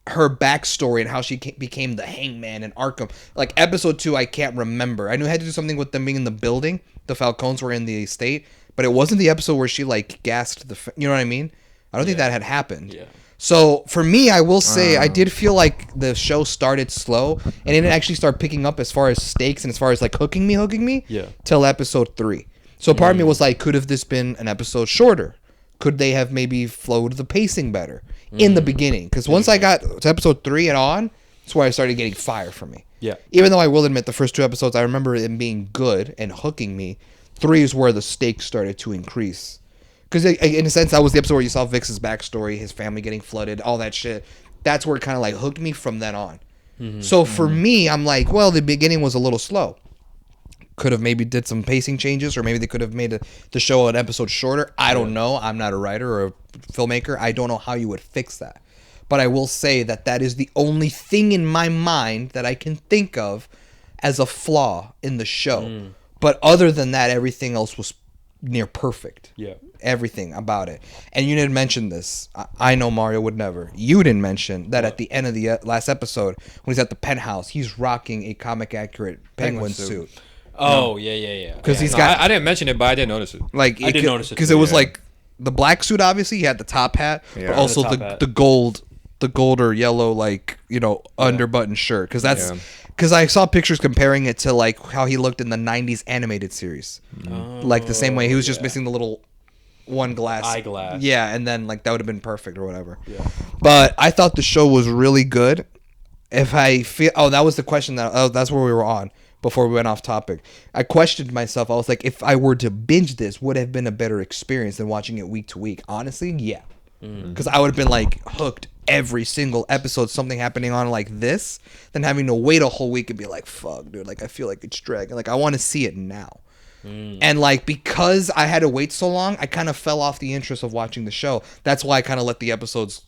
her backstory and how she became the Hangman in Arkham. Like, episode 2, I can't remember. I knew it had to do something with them being in the building. The Falcones were in the estate. But it wasn't the episode where she, like, gassed the... You know what I mean? I don't think that had happened. Yeah. So, for me, I will say I did feel like the show started slow. And it didn't actually start picking up as far as stakes and as far as, like, hooking me. Yeah. Till episode 3. So, part of me was like, could have this been an episode shorter? Could they have maybe flowed the pacing better in the beginning? Because once I got to episode 3 and on, that's where I started getting fire for me. Yeah. Even though I will admit the first 2 episodes, I remember them being good and hooking me. 3 is where the stakes started to increase. Because in a sense, that was the episode where you saw Vix's backstory, his family getting flooded, all that shit. That's where it kind of like hooked me from then on. So for me, I'm like, well, the beginning was a little slow. Could have maybe did some pacing changes, or maybe they could have made the show an episode shorter. I don't know. I'm not a writer or a filmmaker. I don't know how you would fix that. But I will say that that is the only thing in my mind that I can think of as a flaw in the show. But other than that, everything else was near perfect. Yeah. Everything about it. And you didn't mention this. I know Mario would never. You didn't mention that at the end of the last episode, when he's at the penthouse, he's rocking a comic accurate penguin suit. Oh, yeah. Because he's No, got I didn't mention it, but I did notice it. like I did notice it because too, it was yeah. like the black suit. Obviously, he had the top hat, but Yeah. also The top the hat. the gold or yellow like underbutton shirt. Because that's Yeah. because I saw pictures comparing it to like how he looked in the '90s animated series, like the same way he was just missing the little one glass Eyeglass. Yeah, and then like that would have been perfect or whatever. Yeah. But I thought the show was really good. If I feel that was the question that's where we were on before we went off topic. I questioned myself. I was like, if I were to binge this, would it have been a better experience than watching it week to week? Honestly, yeah. Because I would have been like hooked every single episode, something happening on like this, than having to wait a whole week and be like, fuck, dude, like I feel like it's dragging. Like I want to see it now. And like because I had to wait so long, I kind of fell off the interest of watching the show. That's why I kind of let the episodes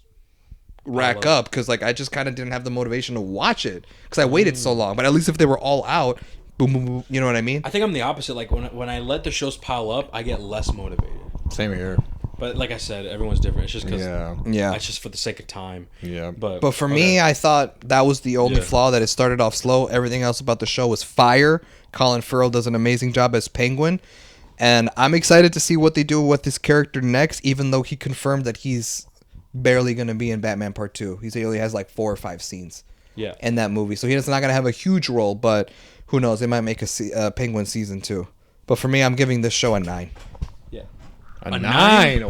rack up, because like I just kind of didn't have the motivation to watch it because I waited so long. But at least if they were all out, boom, boom, boom, you know what I mean? I think I'm the opposite. Like when I let the shows pile up, I get less motivated. Same here. But like I said, everyone's different. It's just because Yeah. it's just for the sake of time. Yeah. But for me, I thought that was the only flaw, that it started off slow. Everything else about the show was fire. Colin Farrell does an amazing job as Penguin. And I'm excited to see what they do with his character next, even though he confirmed that he's barely going to be in Batman Part 2. He only has like 4 or 5 scenes in that movie. So he's not going to have a huge role, but who knows? They might make a Penguin Season 2. But for me, I'm giving this show a 9. Yeah. A 9. Ooh.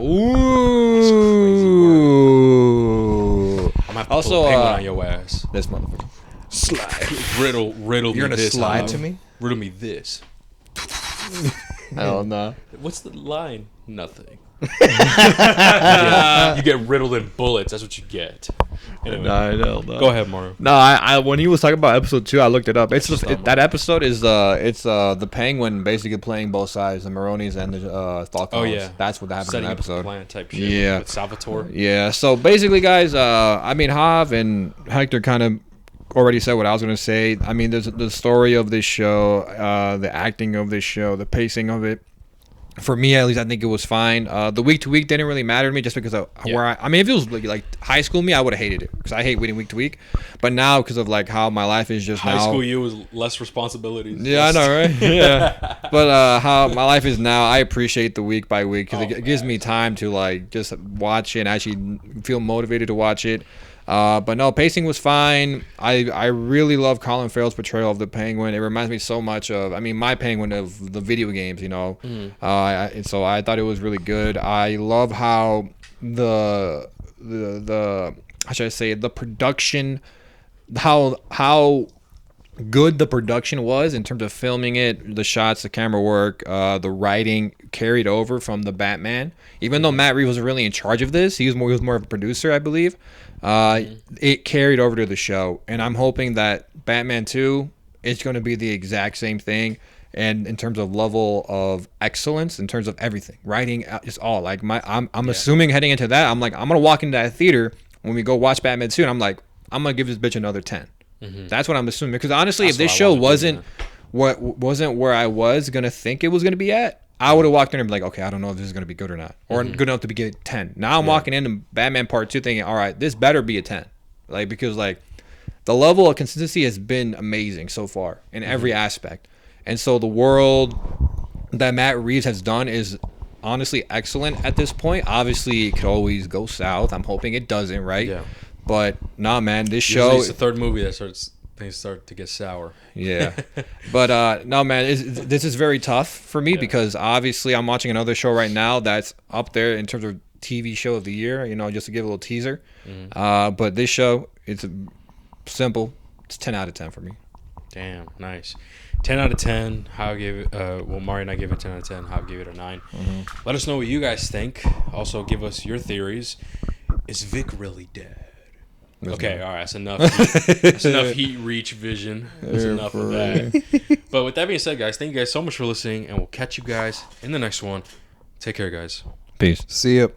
I'm gonna have to also pull a Penguin on your ass. This motherfucker. Slide. Riddle You're me going to this. slide to me? Riddle me this. Hell no. What's the line? Nothing. You get riddled in bullets. That's what you get. Anyway, No. go ahead, Mario. No, I when he was talking about episode 2, I looked it up. It's just that episode is the Penguin basically playing both sides, the Maronis and the Falcons. Oh yeah, that's what happened in Setting the up a episode. plan type shit. Yeah. With Salvatore. Yeah. So basically, guys, I mean, Hav and Hector kind of already said what I was gonna say. I mean, there's the story of this show, the acting of this show, the pacing of it. For me, at least, I think it was fine. The week to week didn't really matter to me, just because of where I mean, if it was like high school me, I would have hated it, because I hate waiting week to week. But now, because of like how my life is just High now, school you was less responsibilities. yeah, I know, right? Yeah. But how my life is now, I appreciate the week by week, because it gives me time to like just watch it and actually feel motivated to watch it. But no, pacing was fine. I really love Colin Farrell's portrayal of the Penguin. It reminds me so much of, I mean, my Penguin of the video games, you know. So I thought it was really good. I love how the how should I say it, the production, how good the production was in terms of filming it, the shots, the camera work, the writing carried over from the Batman. Even though Matt Reeves was really in charge of this, he was more of a producer, I believe. It carried over to the show, and I'm hoping that Batman 2 is going to be the exact same thing, and in terms of level of excellence, in terms of everything, writing is all like I'm assuming heading into that, I'm like, I'm gonna walk into that theater when we go watch Batman 2, and I'm like, I'm gonna give this bitch another 10. That's what I'm assuming, because honestly, if this show wasn't where I was gonna think it was gonna be at, I would have walked in and be like, okay, I don't know if this is going to be good or not. Or good enough to be get 10. Now I'm walking into Batman Part 2 thinking, all right, this better be a 10. Like, because like the level of consistency has been amazing so far in every aspect. And so the world that Matt Reeves has done is honestly excellent at this point. Obviously, it could always go south. I'm hoping it doesn't, right? Yeah. But nah, man, this show, it's the third movie that things start to get sour. Yeah. But no, man, this is very tough for me, because obviously I'm watching another show right now that's up there in terms of TV show of the year, you know, just to give a little teaser. But this show, it's simple. It's 10 out of 10 for me. Damn, nice. 10 out of 10. How gave it? Mario and I gave it 10 out of 10. How gave it a 9. Let us know what you guys think. Also, give us your theories. Is Vic really dead? Okay, all right, that's enough. That's enough heat reach vision. That's enough of that. But with that being said, guys, thank you guys so much for listening, and we'll catch you guys in the next one. Take care, guys. Peace. See ya.